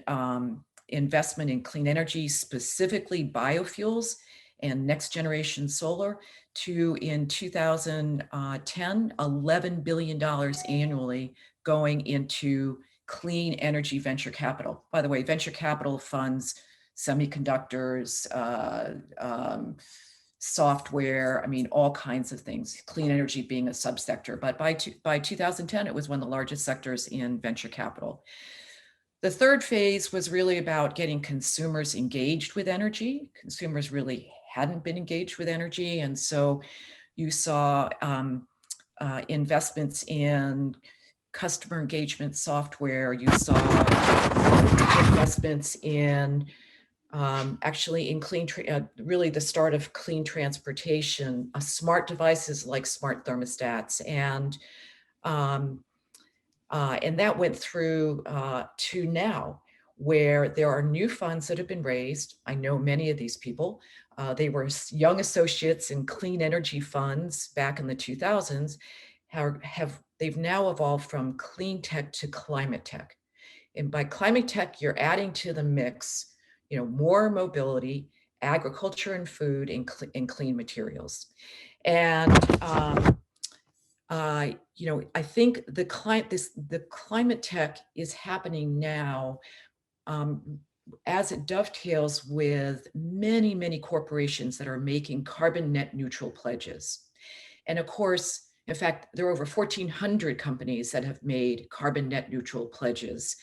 investment in clean energy, specifically biofuels and next generation solar, to in 2010, $11 billion annually going into clean energy venture capital. By the way, venture capital funds semiconductors, software, I mean, all kinds of things, clean energy being a subsector. But by 2010, it was one of the largest sectors in venture capital. The third phase was really about getting consumers engaged with energy. Consumers really hadn't been engaged with energy. And so you saw investments in customer engagement software. You saw investments in actually in really the start of clean transportation, smart devices like smart thermostats, and that went through to now, where there are new funds that have been raised. I know many of these people. They were young associates in clean energy funds back in the 2000s. They've now evolved from clean tech to climate tech. And by climate tech, you're adding to the mix, you know, more mobility, agriculture and food, and clean materials. And you know, I think the climate tech is happening now as it dovetails with many, many corporations that are making carbon net neutral pledges. And of course, in fact, there are over 1,400 companies that have made carbon net neutral pledges.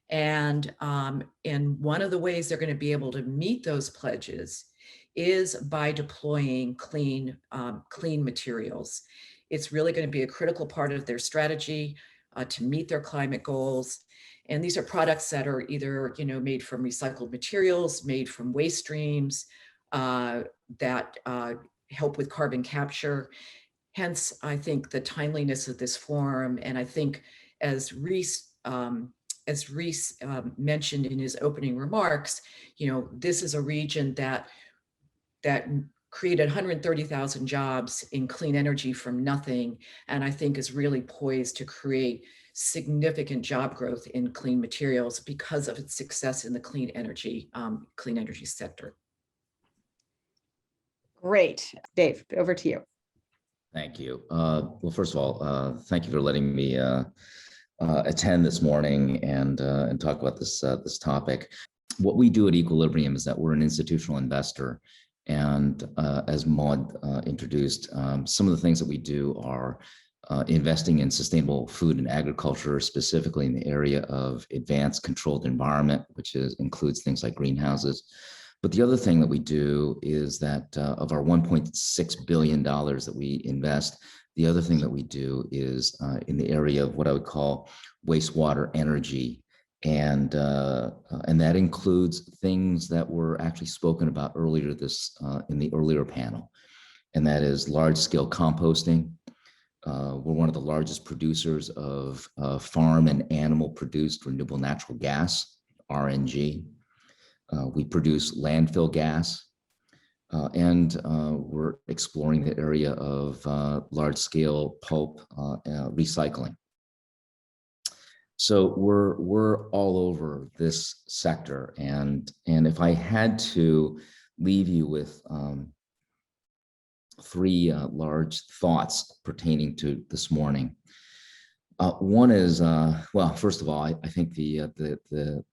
And one of the ways they're going to be able to meet those pledges is by deploying clean materials. It's really going to be a critical part of their strategy to meet their climate goals. And these are products that are either, you know, made from recycled materials, made from waste streams that help with carbon capture. Hence, I think the timeliness of this forum, and I think as Reese mentioned in his opening remarks, you know, this is a region that created 130,000 jobs in clean energy from nothing, and I think is really poised to create significant job growth in clean materials because of its success in the clean energy sector. Great. Dave, over to you. Thank you. Well, first of all, thank you for letting me attend this morning and talk about this topic. What we do at Equilibrium is that we're an institutional investor, and as Maud introduced, some of the things that we do are investing in sustainable food and agriculture, specifically in the area of advanced controlled environment, which includes things like greenhouses. But the other thing that we do is that of our $1.6 billion that we invest, the other thing that we do is in the area of what I would call wastewater energy. And that includes things that were actually spoken about earlier in the earlier panel. And that is large scale composting. We're one of the largest producers of farm and animal produced renewable natural gas, RNG. We produce landfill gas, and we're exploring the area of large-scale pulp recycling. So we're all over this sector, and if I had to leave you with three large thoughts pertaining to this morning. One is, well, first of all, I think the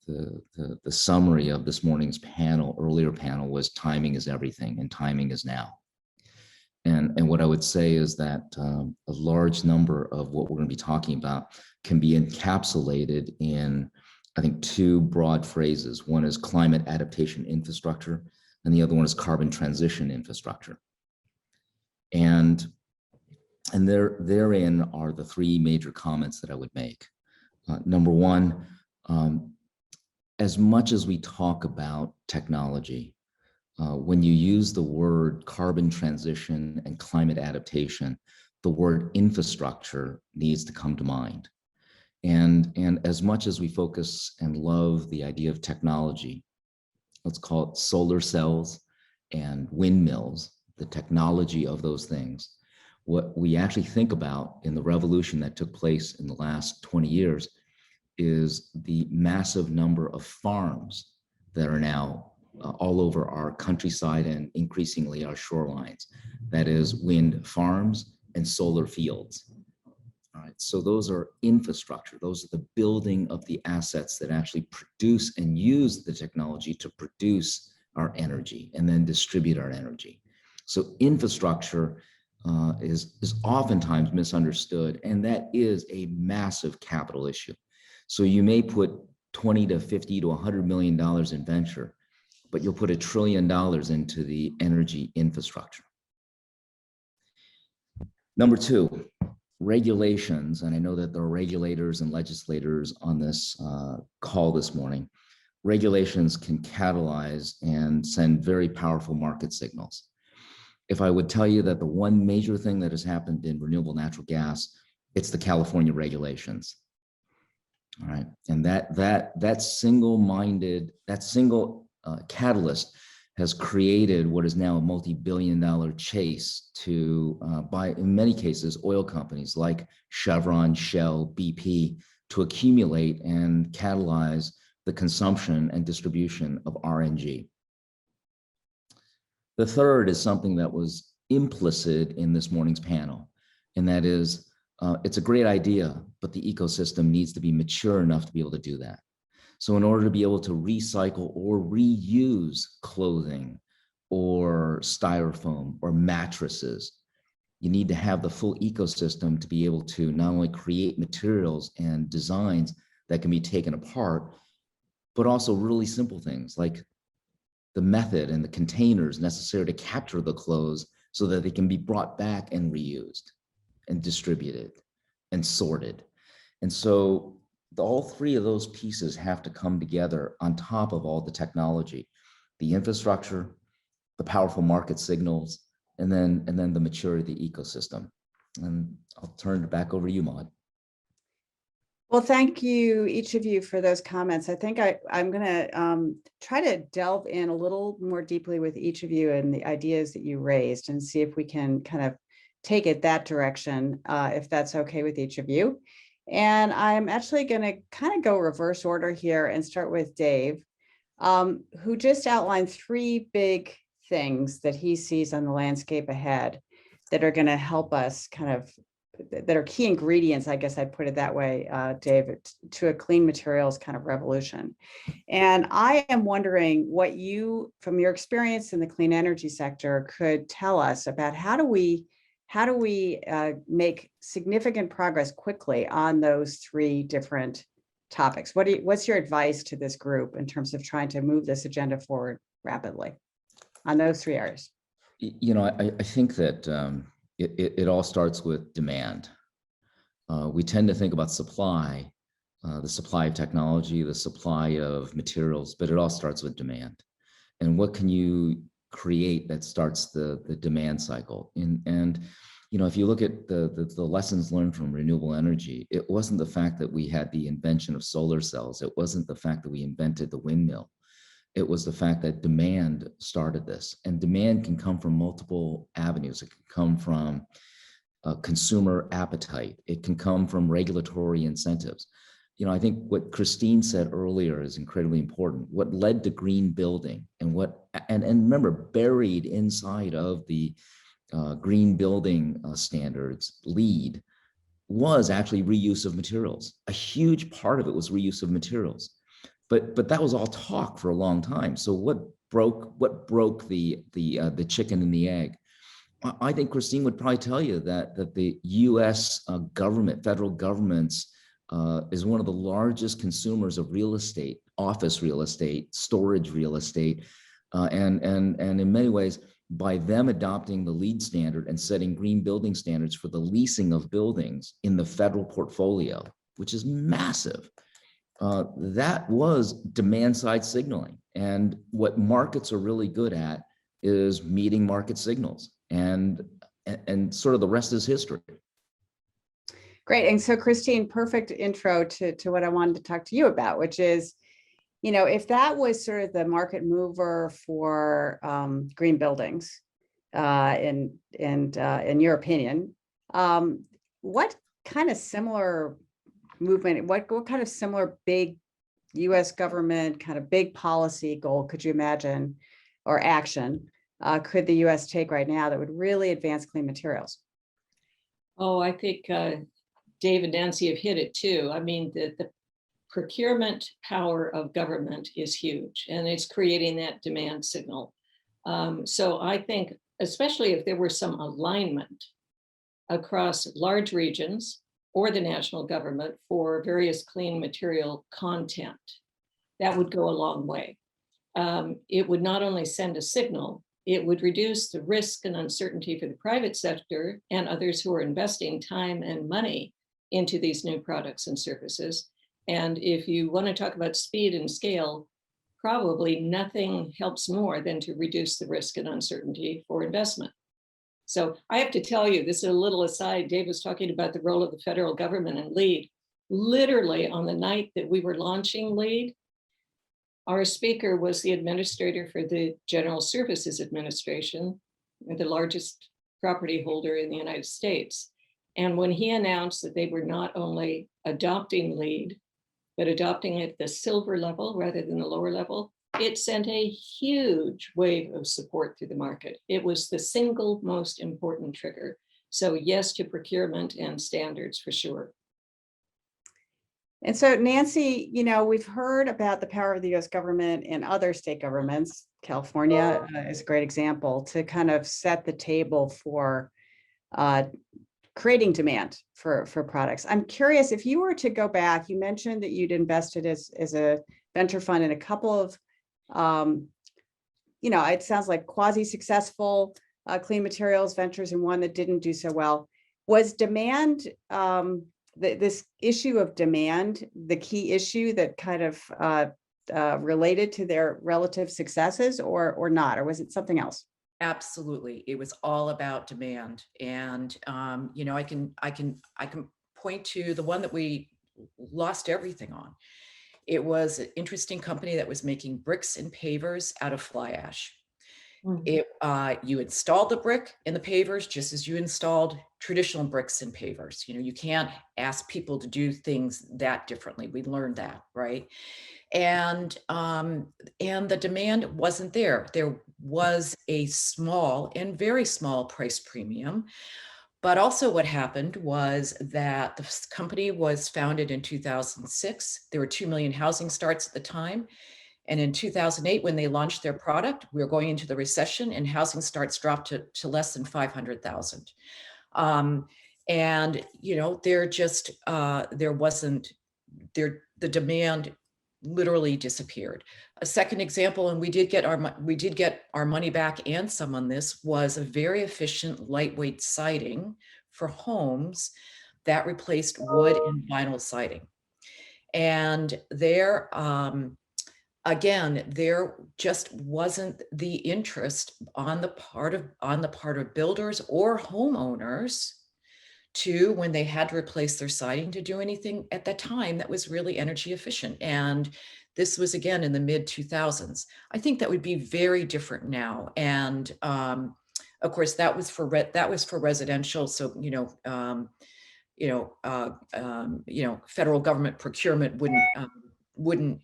summary of this morning's earlier panel was timing is everything, and timing is now. And what I would say is that a large number of what we're going to be talking about can be encapsulated in, I think, two broad phrases. One is climate adaptation infrastructure, and the other one is carbon transition infrastructure. And therein are the three major comments that I would make. Number one, as much as we talk about technology, when you use the word carbon transition and climate adaptation, the word infrastructure needs to come to mind. And as much as we focus and love the idea of technology, let's call it solar cells and windmills, the technology of those things, what we actually think about in the revolution that took place in the last 20 years is the massive number of farms that are now all over our countryside and increasingly our shorelines. That is wind farms and solar fields. All right, so those are infrastructure. Those are the building of the assets that actually produce and use the technology to produce our energy and then distribute our energy. So infrastructure is oftentimes misunderstood, and that is a massive capital issue. So you may put 20 to 50 to $100 million in venture, but you'll put $1 trillion into the energy infrastructure. Number two, regulations, and I know that there are regulators and legislators on this call this morning. Regulations can catalyze and send very powerful market signals. If I would tell you that the one major thing that has happened in renewable natural gas, it's the California regulations. All right, and that single catalyst has created what is now a multi-billion-dollar chase to, by in many cases, oil companies like Chevron, Shell, BP, to accumulate and catalyze the consumption and distribution of RNG. The third is something that was implicit in this morning's panel, and that is, it's a great idea, but the ecosystem needs to be mature enough to be able to do that. So in order to be able to recycle or reuse clothing or styrofoam or mattresses, you need to have the full ecosystem to be able to not only create materials and designs that can be taken apart, but also really simple things like the method and the containers necessary to capture the clothes so that they can be brought back and reused and distributed and sorted. And so all three of those pieces have to come together on top of all the technology, the infrastructure, the powerful market signals, and then the maturity of the ecosystem. And I'll turn it back over to you, Maud. Well, thank you, each of you, for those comments. I think I'm going to try to delve in a little more deeply with each of you and the ideas that you raised and see if we can kind of take it that direction, if that's okay with each of you. And I'm actually going to kind of go reverse order here and start with Dave, who just outlined three big things that he sees on the landscape ahead that are going to help us kind of, that are key ingredients, I guess I'd put it that way, Dave, to a clean materials kind of revolution. And I am wondering what you, from your experience in the clean energy sector, could tell us about how do we make significant progress quickly on those three different topics? What's your advice to this group in terms of trying to move this agenda forward rapidly on those three areas? You know, I think that it all starts with demand. We tend to think about supply, the supply of technology, the supply of materials, but it all starts with demand. And what can you create that starts the demand cycle? And you know, if you look at the lessons learned from renewable energy, it wasn't the fact that we had the invention of solar cells. It wasn't the fact that we invented the windmill. It was the fact that demand started this. And demand can come from multiple avenues. It can come from consumer appetite. It can come from regulatory incentives. You know, I think what Christine said earlier is incredibly important. What led to green building and remember, buried inside of the green building standards LEED was actually reuse of materials. A huge part of it was reuse of materials, but that was all talk for a long time. So what broke the chicken and the egg? I think Christine would probably tell you that the U.S. government, federal governments, is one of the largest consumers of real estate, office real estate, storage real estate, and in many ways, by them adopting the LEED standard and setting green building standards for the leasing of buildings in the federal portfolio, which is massive, that was demand side signaling. And what markets are really good at is meeting market signals, and sort of the rest is history. Great. And so Christine, perfect intro to what I wanted to talk to you about, which is, you know, if that was sort of the market mover for green buildings, in your opinion, what kind of similar movement, what kind of similar big U.S. government kind of big policy goal could you imagine, or action could the U.S. take right now that would really advance clean materials? Oh, I think Dave and Nancy have hit it too. I mean, the procurement power of government is huge, and it's creating that demand signal. So I think, especially if there were some alignment across large regions or the national government for various clean material content, that would go a long way. It would not only send a signal, it would reduce the risk and uncertainty for the private sector and others who are investing time and money into these new products and services. And if you want to talk about speed and scale, probably nothing helps more than to reduce the risk and uncertainty for investment. So I have to tell you, this is a little aside, Dave was talking about the role of the federal government and LEED. Literally on the night that we were launching LEED, our speaker was the administrator for the General Services Administration, the largest property holder in the United States. And when he announced that they were not only adopting LEED, but adopting it at the silver level rather than the lower level, it sent a huge wave of support through the market. It was the single most important trigger. So yes to procurement and standards for sure. And so Nancy, you know, we've heard about the power of the U.S. government and other state governments. California is a great example to kind of set the table for creating demand for products. I'm curious, if you were to go back, you mentioned that you'd invested as a venture fund in a couple of, you know, it sounds like quasi-successful clean materials ventures and one that didn't do so well. Was demand, this issue of demand, the key issue that kind of related to their relative successes, or not, or was it something else? Absolutely. It was all about demand. And, you know, I can point to the one that we lost everything on. It was an interesting company that was making bricks and pavers out of fly ash. You installed the brick in the pavers just as you installed traditional bricks and pavers. You know, you can't ask people to do things that differently. We learned that, right? And the demand wasn't there. There was a small and very small price premium. But also what happened was that the company was founded in 2006. There were 2 million housing starts at the time. And in 2008, when they launched their product, we were going into the recession and housing starts dropped to less than 500,000. And, you know, the demand literally disappeared. A second example, and we did get our money back and some on this, was a very efficient lightweight siding for homes that replaced wood and vinyl siding. And there, again, there just wasn't the interest on the part of builders or homeowners to, when they had to replace their siding, to do anything at that time that was really energy efficient. And this was again in the mid 2000s. I think that would be very different now. And of course, that was for residential. So federal government procurement wouldn't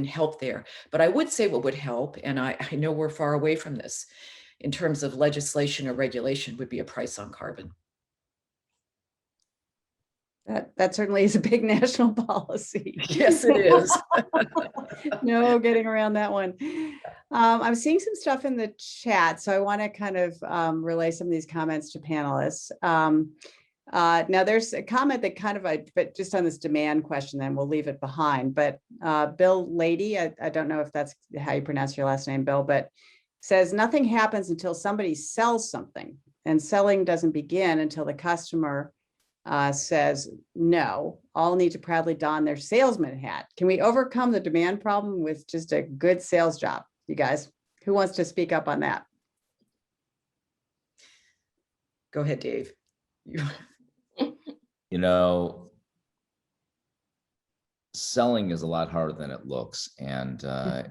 help there. But I would say what would help, and I know we're far away from this, in terms of legislation or regulation, would be a price on carbon. That certainly is a big national policy. Yes, it is. No getting around that one. I'm seeing some stuff in the chat, so I want to kind of relay some of these comments to panelists. Now there's a comment that kind of, but just on this demand question, then we'll leave it behind. But Bill Lady, I don't know if that's how you pronounce your last name, Bill, but says nothing happens until somebody sells something, and selling doesn't begin until the customer says no. All need to proudly don their salesman hat. Can we overcome the demand problem with just a good sales job? You guys, who wants to speak up on that? Go ahead, Dave. You know, selling is a lot harder than it looks, and I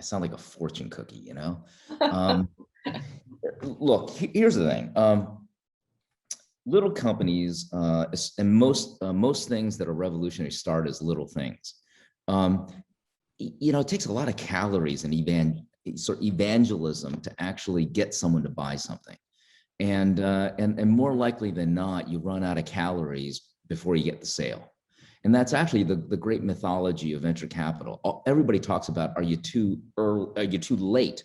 sound like a fortune cookie, you know. Look, here's the thing. Little companies and most things that are revolutionary start as little things. It takes a lot of calories and evangelism to actually get someone to buy something. And more likely than not, you run out of calories before you get the sale. And that's actually the great mythology of venture capital. Everybody talks about, are you too early, are you too late?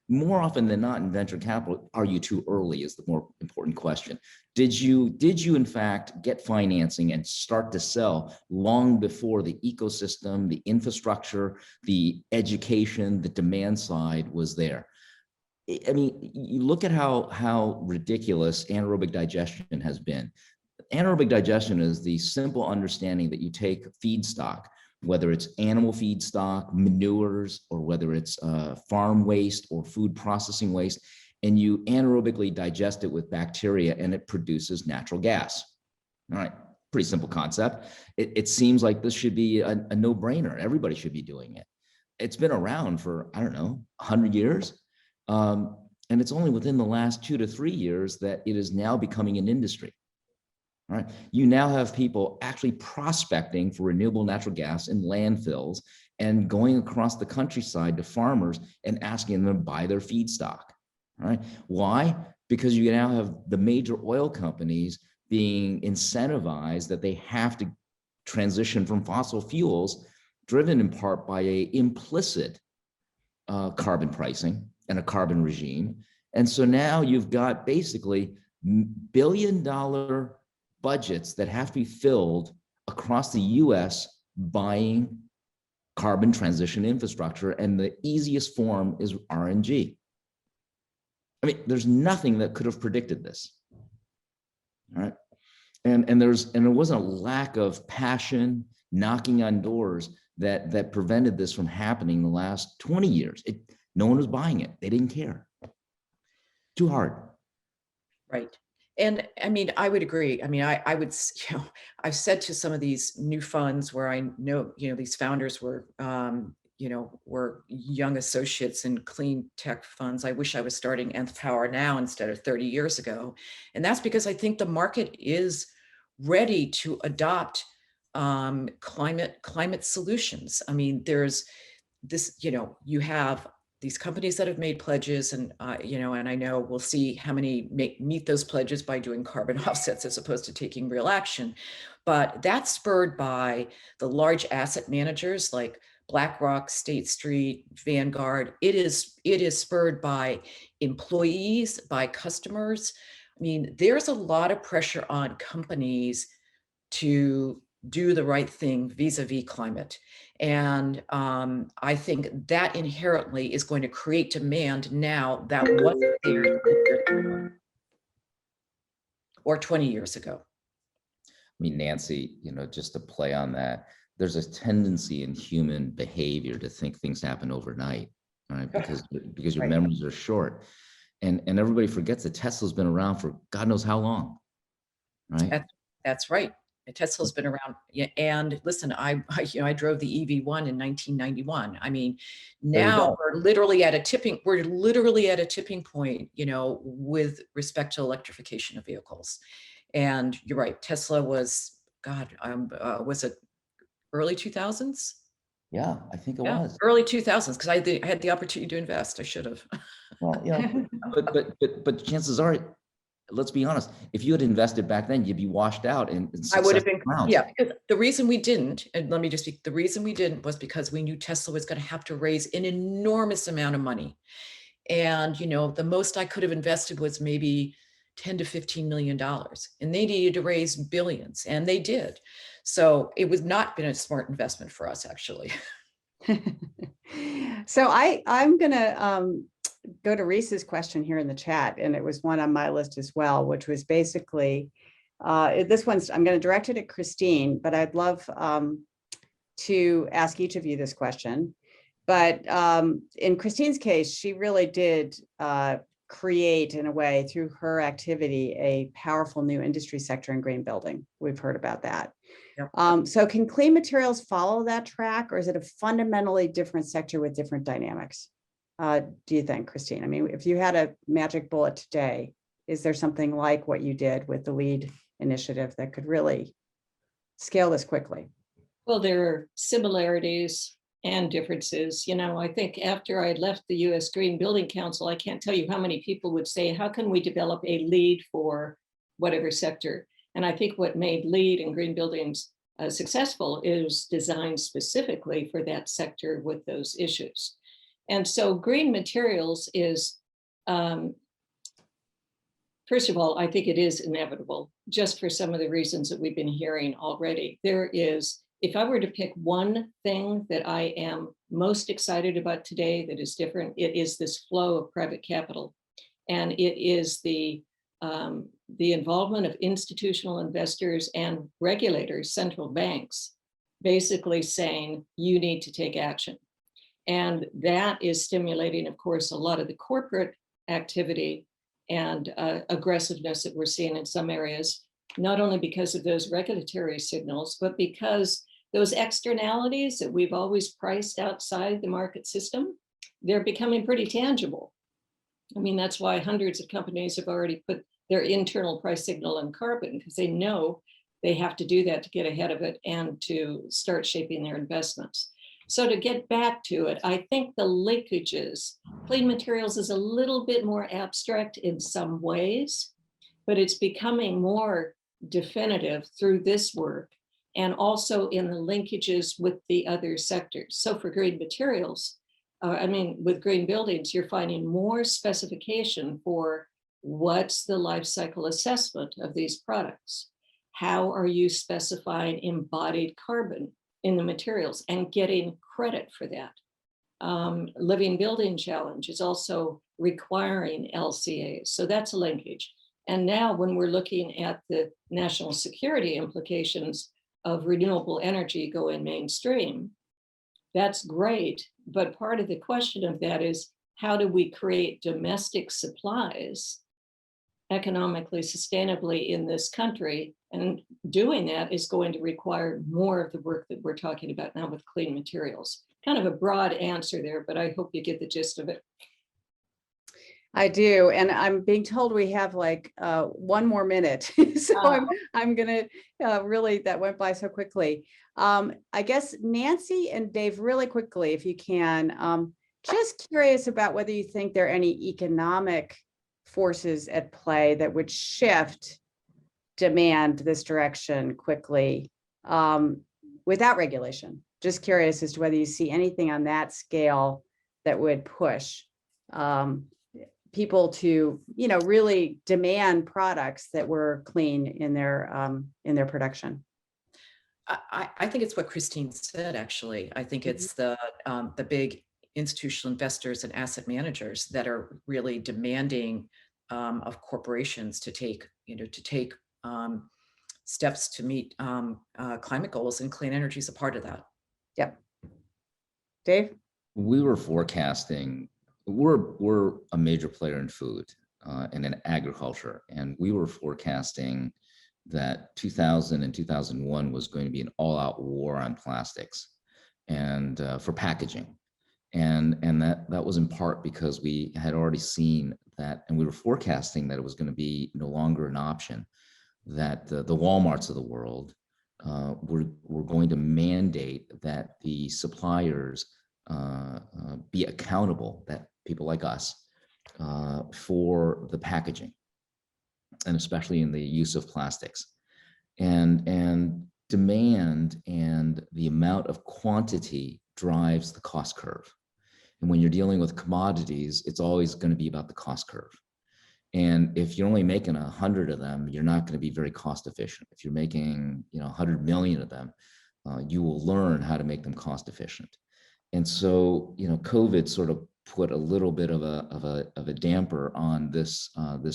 More often than not in venture capital, are you too early is the more important question. Did you in fact get financing and start to sell long before the ecosystem, the infrastructure, the education, the demand side was there? I mean, you look at how ridiculous anaerobic digestion has been. Anaerobic digestion is the simple understanding that you take feedstock, whether it's animal feedstock, manures, or whether it's farm waste or food processing waste, and you anaerobically digest it with bacteria and it produces natural gas. All right, pretty simple concept. It seems like this should be a no-brainer. Everybody should be doing it. It's been around for, I don't know, 100 years. And it's only within the last 2 to 3 years that it is now becoming an industry. All right. You now have people actually prospecting for renewable natural gas in landfills and going across the countryside to farmers and asking them to buy their feedstock. All right. Why? Because you now have the major oil companies being incentivized that they have to transition from fossil fuels, driven in part by a implicit carbon pricing and a carbon regime. And so now you've got basically billion-dollar budgets that have to be filled across the US buying carbon transition infrastructure, and the easiest form is RNG. I mean, there's nothing that could have predicted this. All right. And it wasn't a lack of passion knocking on doors that prevented this from happening the last 20 years. No one was buying it. They didn't care. Too hard. Right. And I mean, I would agree. I mean, I would, I've said to some of these new funds where I know, these founders were, were young associates in clean tech funds. I wish I was starting Nth Power now instead of 30 years ago. And that's because I think the market is ready to adopt climate solutions. I mean, there's this, you have these companies that have made pledges, and and I know we'll see how many meet those pledges by doing carbon offsets as opposed to taking real action. But that's spurred by the large asset managers like BlackRock, State Street, Vanguard. It is spurred by employees, by customers. I mean, there's a lot of pressure on companies to do the right thing vis-a-vis climate. And I think that inherently is going to create demand now that wasn't there 20 years ago or 20 years ago. I mean, Nancy, just to play on that, there's a tendency in human behavior to think things happen overnight, right? Because your Right. memories are short. And everybody forgets that Tesla's been around for God knows how long, right? That's right. And Tesla's been around. Yeah, and listen, I drove the EV1 in 1991. I mean, There you now go. we're literally at a tipping point, with respect to electrification of vehicles. And you're right, Tesla was, was it early 2000s? Yeah, I think it Yeah, was. early 2000s, because I had the opportunity to invest. I should have. Well, but chances are, let's be honest, if you had invested back then, you'd be washed out in I would have successive been, rounds. yeah, because the reason we didn't, and let me just speak, the reason we didn't was because we knew Tesla was going to have to raise an enormous amount of money. And, the most I could have invested was maybe 10 to $15 million, and they needed to raise billions, and they did. So it was not been a smart investment for us, actually. So I'm gonna go to Reese's question here in the chat, and it was one on my list as well, which was basically this one's, I'm going to direct it at Christine, but I'd love to ask each of you this question. But in Christine's case, she really did create, in a way, through her activity, a powerful new industry sector in green building. We've heard about that. Yep. So can clean materials follow that track, or is it a fundamentally different sector with different dynamics? Do you think, Christine? I mean, if you had a magic bullet today, is there something like what you did with the LEED initiative that could really scale this quickly? Well, there are similarities and differences. I think after I left the US Green Building Council, I can't tell you how many people would say, how can we develop a LEED for whatever sector? And I think what made LEED and green buildings successful is designed specifically for that sector with those issues. And so green materials is, first of all, I think it is inevitable, just for some of the reasons that we've been hearing already. There is, if I were to pick one thing that I am most excited about today that is different, it is this flow of private capital. And it is the involvement of institutional investors and regulators, central banks, basically saying, you need to take action. And that is stimulating, of course, a lot of the corporate activity and aggressiveness that we're seeing in some areas, not only because of those regulatory signals, but because those externalities that we've always priced outside the market system, they're becoming pretty tangible. I mean, that's why hundreds of companies have already put their internal price signal on carbon, because they know they have to do that to get ahead of it and to start shaping their investments. So to get back to it, I think the linkages, clean materials is a little bit more abstract in some ways, but it's becoming more definitive through this work and also in the linkages with the other sectors. So for green materials, with green buildings, you're finding more specification for what's the life cycle assessment of these products. How are you specifying embodied carbon in the materials and getting credit for that? Living Building Challenge is also requiring LCAs. So that's a linkage. And now when we're looking at the national security implications of renewable energy going mainstream, that's great. But part of the question of that is, how do we create domestic supplies economically, sustainably in this country? And doing that is going to require more of the work that we're talking about now with clean materials. Kind of a broad answer there, but I hope you get the gist of it. I do, and I'm being told we have like 1 more minute, so I'm gonna really, that went by so quickly. I guess Nancy and Dave, really quickly, if you can, just curious about whether you think there are any economic forces at play that would shift demand this direction quickly without regulation. Just curious as to whether you see anything on that scale that would push people to, really demand products that were clean in their production. I think it's what Christine said, actually. I think it's the big institutional investors and asset managers that are really demanding of corporations to take, steps to meet climate goals, and clean energy is a part of that. Yep. Dave? We were forecasting, we're a major player in food and in agriculture, and we were forecasting that 2000 and 2001 was going to be an all-out war on plastics and for packaging. And that was in part because we had already seen that, and we were forecasting that it was going to be no longer an option, that the Walmarts of the world were going to mandate that the suppliers be accountable, that people like us, for the packaging, and especially in the use of plastics. And demand and the amount of quantity drives the cost curve. And when you're dealing with commodities, it's always going to be about the cost curve. And if you're only making 100 of them, you're not going to be very cost efficient. If you're making 100 million of them, you will learn how to make them cost efficient. And so, COVID sort of put a little bit of a damper on this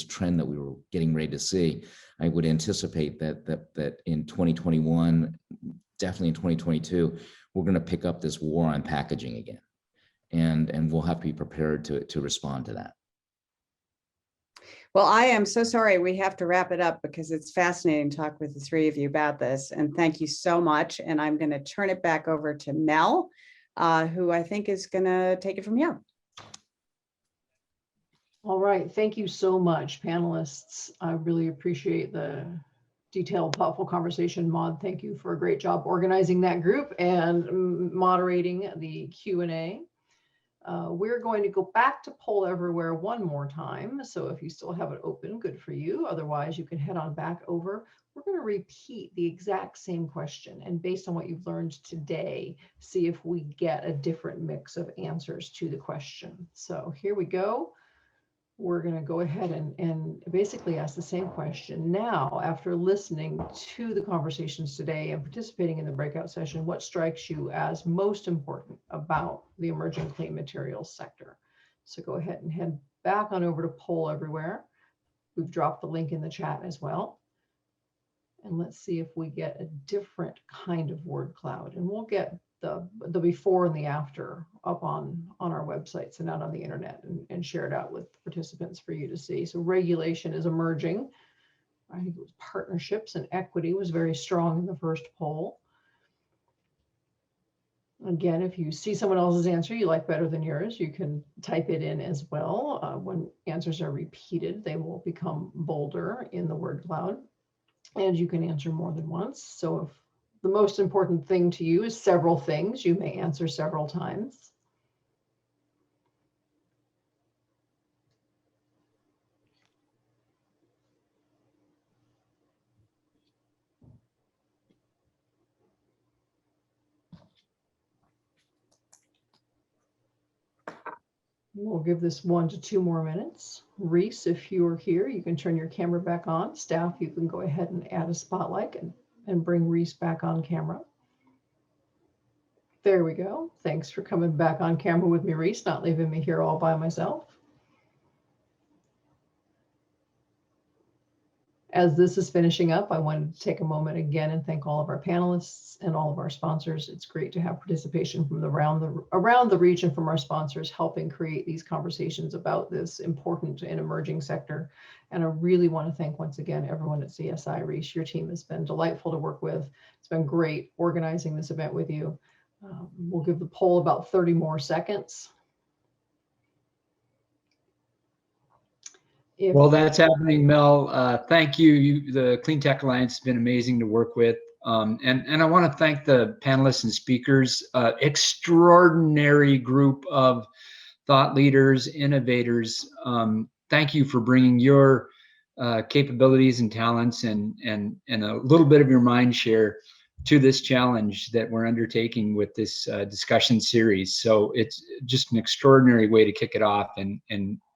trend that we were getting ready to see. I would anticipate that in 2021, definitely in 2022, we're going to pick up this war on packaging again, and we'll have to be prepared to respond to that. Well, I am so sorry we have to wrap it up because it's fascinating to talk with the three of you about this. And thank you so much. And I'm going to turn it back over to Mel, who I think is going to take it from here. All right. Thank you so much, panelists. I really appreciate the detailed, thoughtful conversation. Maud, thank you for a great job organizing that group and moderating the Q&A. We're going to go back to Poll Everywhere one more time. So if you still have it open, good for you. Otherwise, you can head on back over. We're going to repeat the exact same question. And based on what you've learned today, see if we get a different mix of answers to the question. So here we go. We're going to go ahead and basically ask the same question. Now, after listening to the conversations today and participating in the breakout session, what strikes you as most important about the emerging clean materials sector? So go ahead and head back on over to Poll Everywhere. We've dropped the link in the chat as well. And let's see if we get a different kind of word cloud. And we'll get the before and the after up on our websites and out on the internet, and share it out with participants for you to see. So regulation is emerging. I think it was partnerships and equity was very strong in the first poll. Again, if you see someone else's answer you like better than yours, you can type it in as well. When answers are repeated, they will become bolder in the word cloud, and you can answer more than once. So if the most important thing to you is several things, you may answer several times. We'll give this 1 to 2 more minutes. Reese, if you're here, you can turn your camera back on. Staff, you can go ahead and add a spotlight and bring Reese back on camera. There we go. Thanks for coming back on camera with me, Reese, not leaving me here all by myself. As this is finishing up, I wanted to take a moment again and thank all of our panelists and all of our sponsors. It's great to have participation from around the region from our sponsors, helping create these conversations about this important and emerging sector. And I really want to thank once again everyone at CSI. Reese, your team has been delightful to work with. It's been great organizing this event with you. We'll give the poll about 30 more seconds. Well, that's happening, Mel. Thank you. The Clean Tech Alliance has been amazing to work with. And I want to thank the panelists and speakers, extraordinary group of thought leaders, innovators. Thank you for bringing your capabilities and talents and a little bit of your mind share to this challenge that we're undertaking with this discussion series. So it's just an extraordinary way to kick it off, and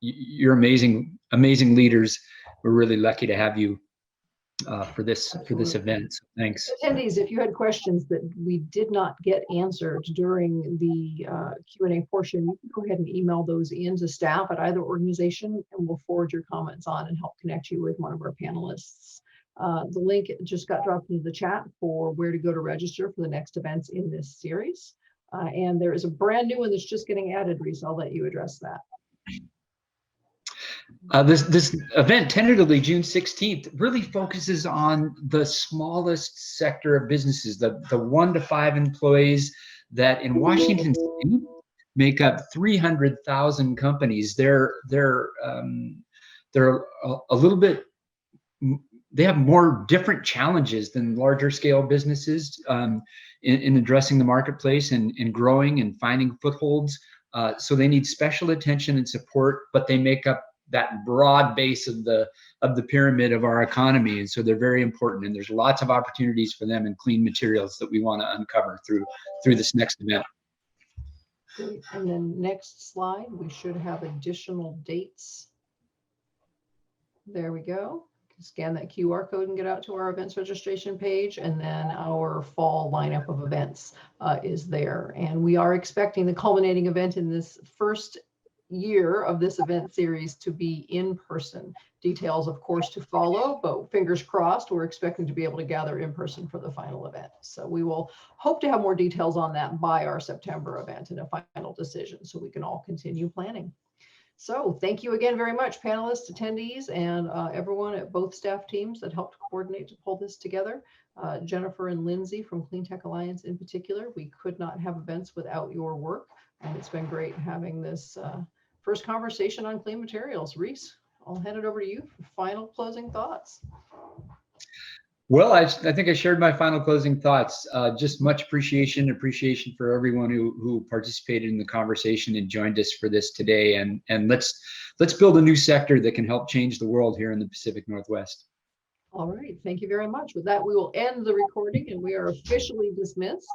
you're amazing leaders. We're really lucky to have you for this event. So thanks. Attendees, if you had questions that we did not get answered during the Q&A portion, you can go ahead and email those in to staff at either organization, and we'll forward your comments on and help connect you with one of our panelists. The link just got dropped into the chat for where to go to register for the next events in this series. And there is a brand new one that's just getting added, Reese. I'll let you address that. This event, tentatively June 16th, really focuses on the smallest sector of businesses, the 1 to 5 employees that in Washington State make up 300,000 companies. They're a little bit, they have more different challenges than larger scale businesses in addressing the marketplace and growing and finding footholds. So they need special attention and support, but they make up that broad base of the pyramid of our economy, and so they're very important. And there's lots of opportunities for them in clean materials that we want to uncover through this next event. Great. And then next slide, we should have additional dates. There we go. Scan that QR code and get out to our events registration page, and then our fall lineup of events is there. And we are expecting the culminating event in this first year of this event series to be in person. Details, of course, to follow, but fingers crossed, we're expecting to be able to gather in person for the final event. So we will hope to have more details on that by our September event and a final decision so we can all continue planning. So thank you again very much, panelists, attendees, and everyone at both staff teams that helped coordinate to pull this together. Jennifer and Lindsay from Clean Tech Alliance in particular, we could not have events without your work, and it's been great having this first conversation on clean materials. Reese, I'll hand it over to you for final closing thoughts. Well, I think I shared my final closing thoughts. Just much appreciation for everyone who participated in the conversation and joined us for this today. And let's build a new sector that can help change the world here in the Pacific Northwest. All right, thank you very much. With that, we will end the recording and we are officially dismissed.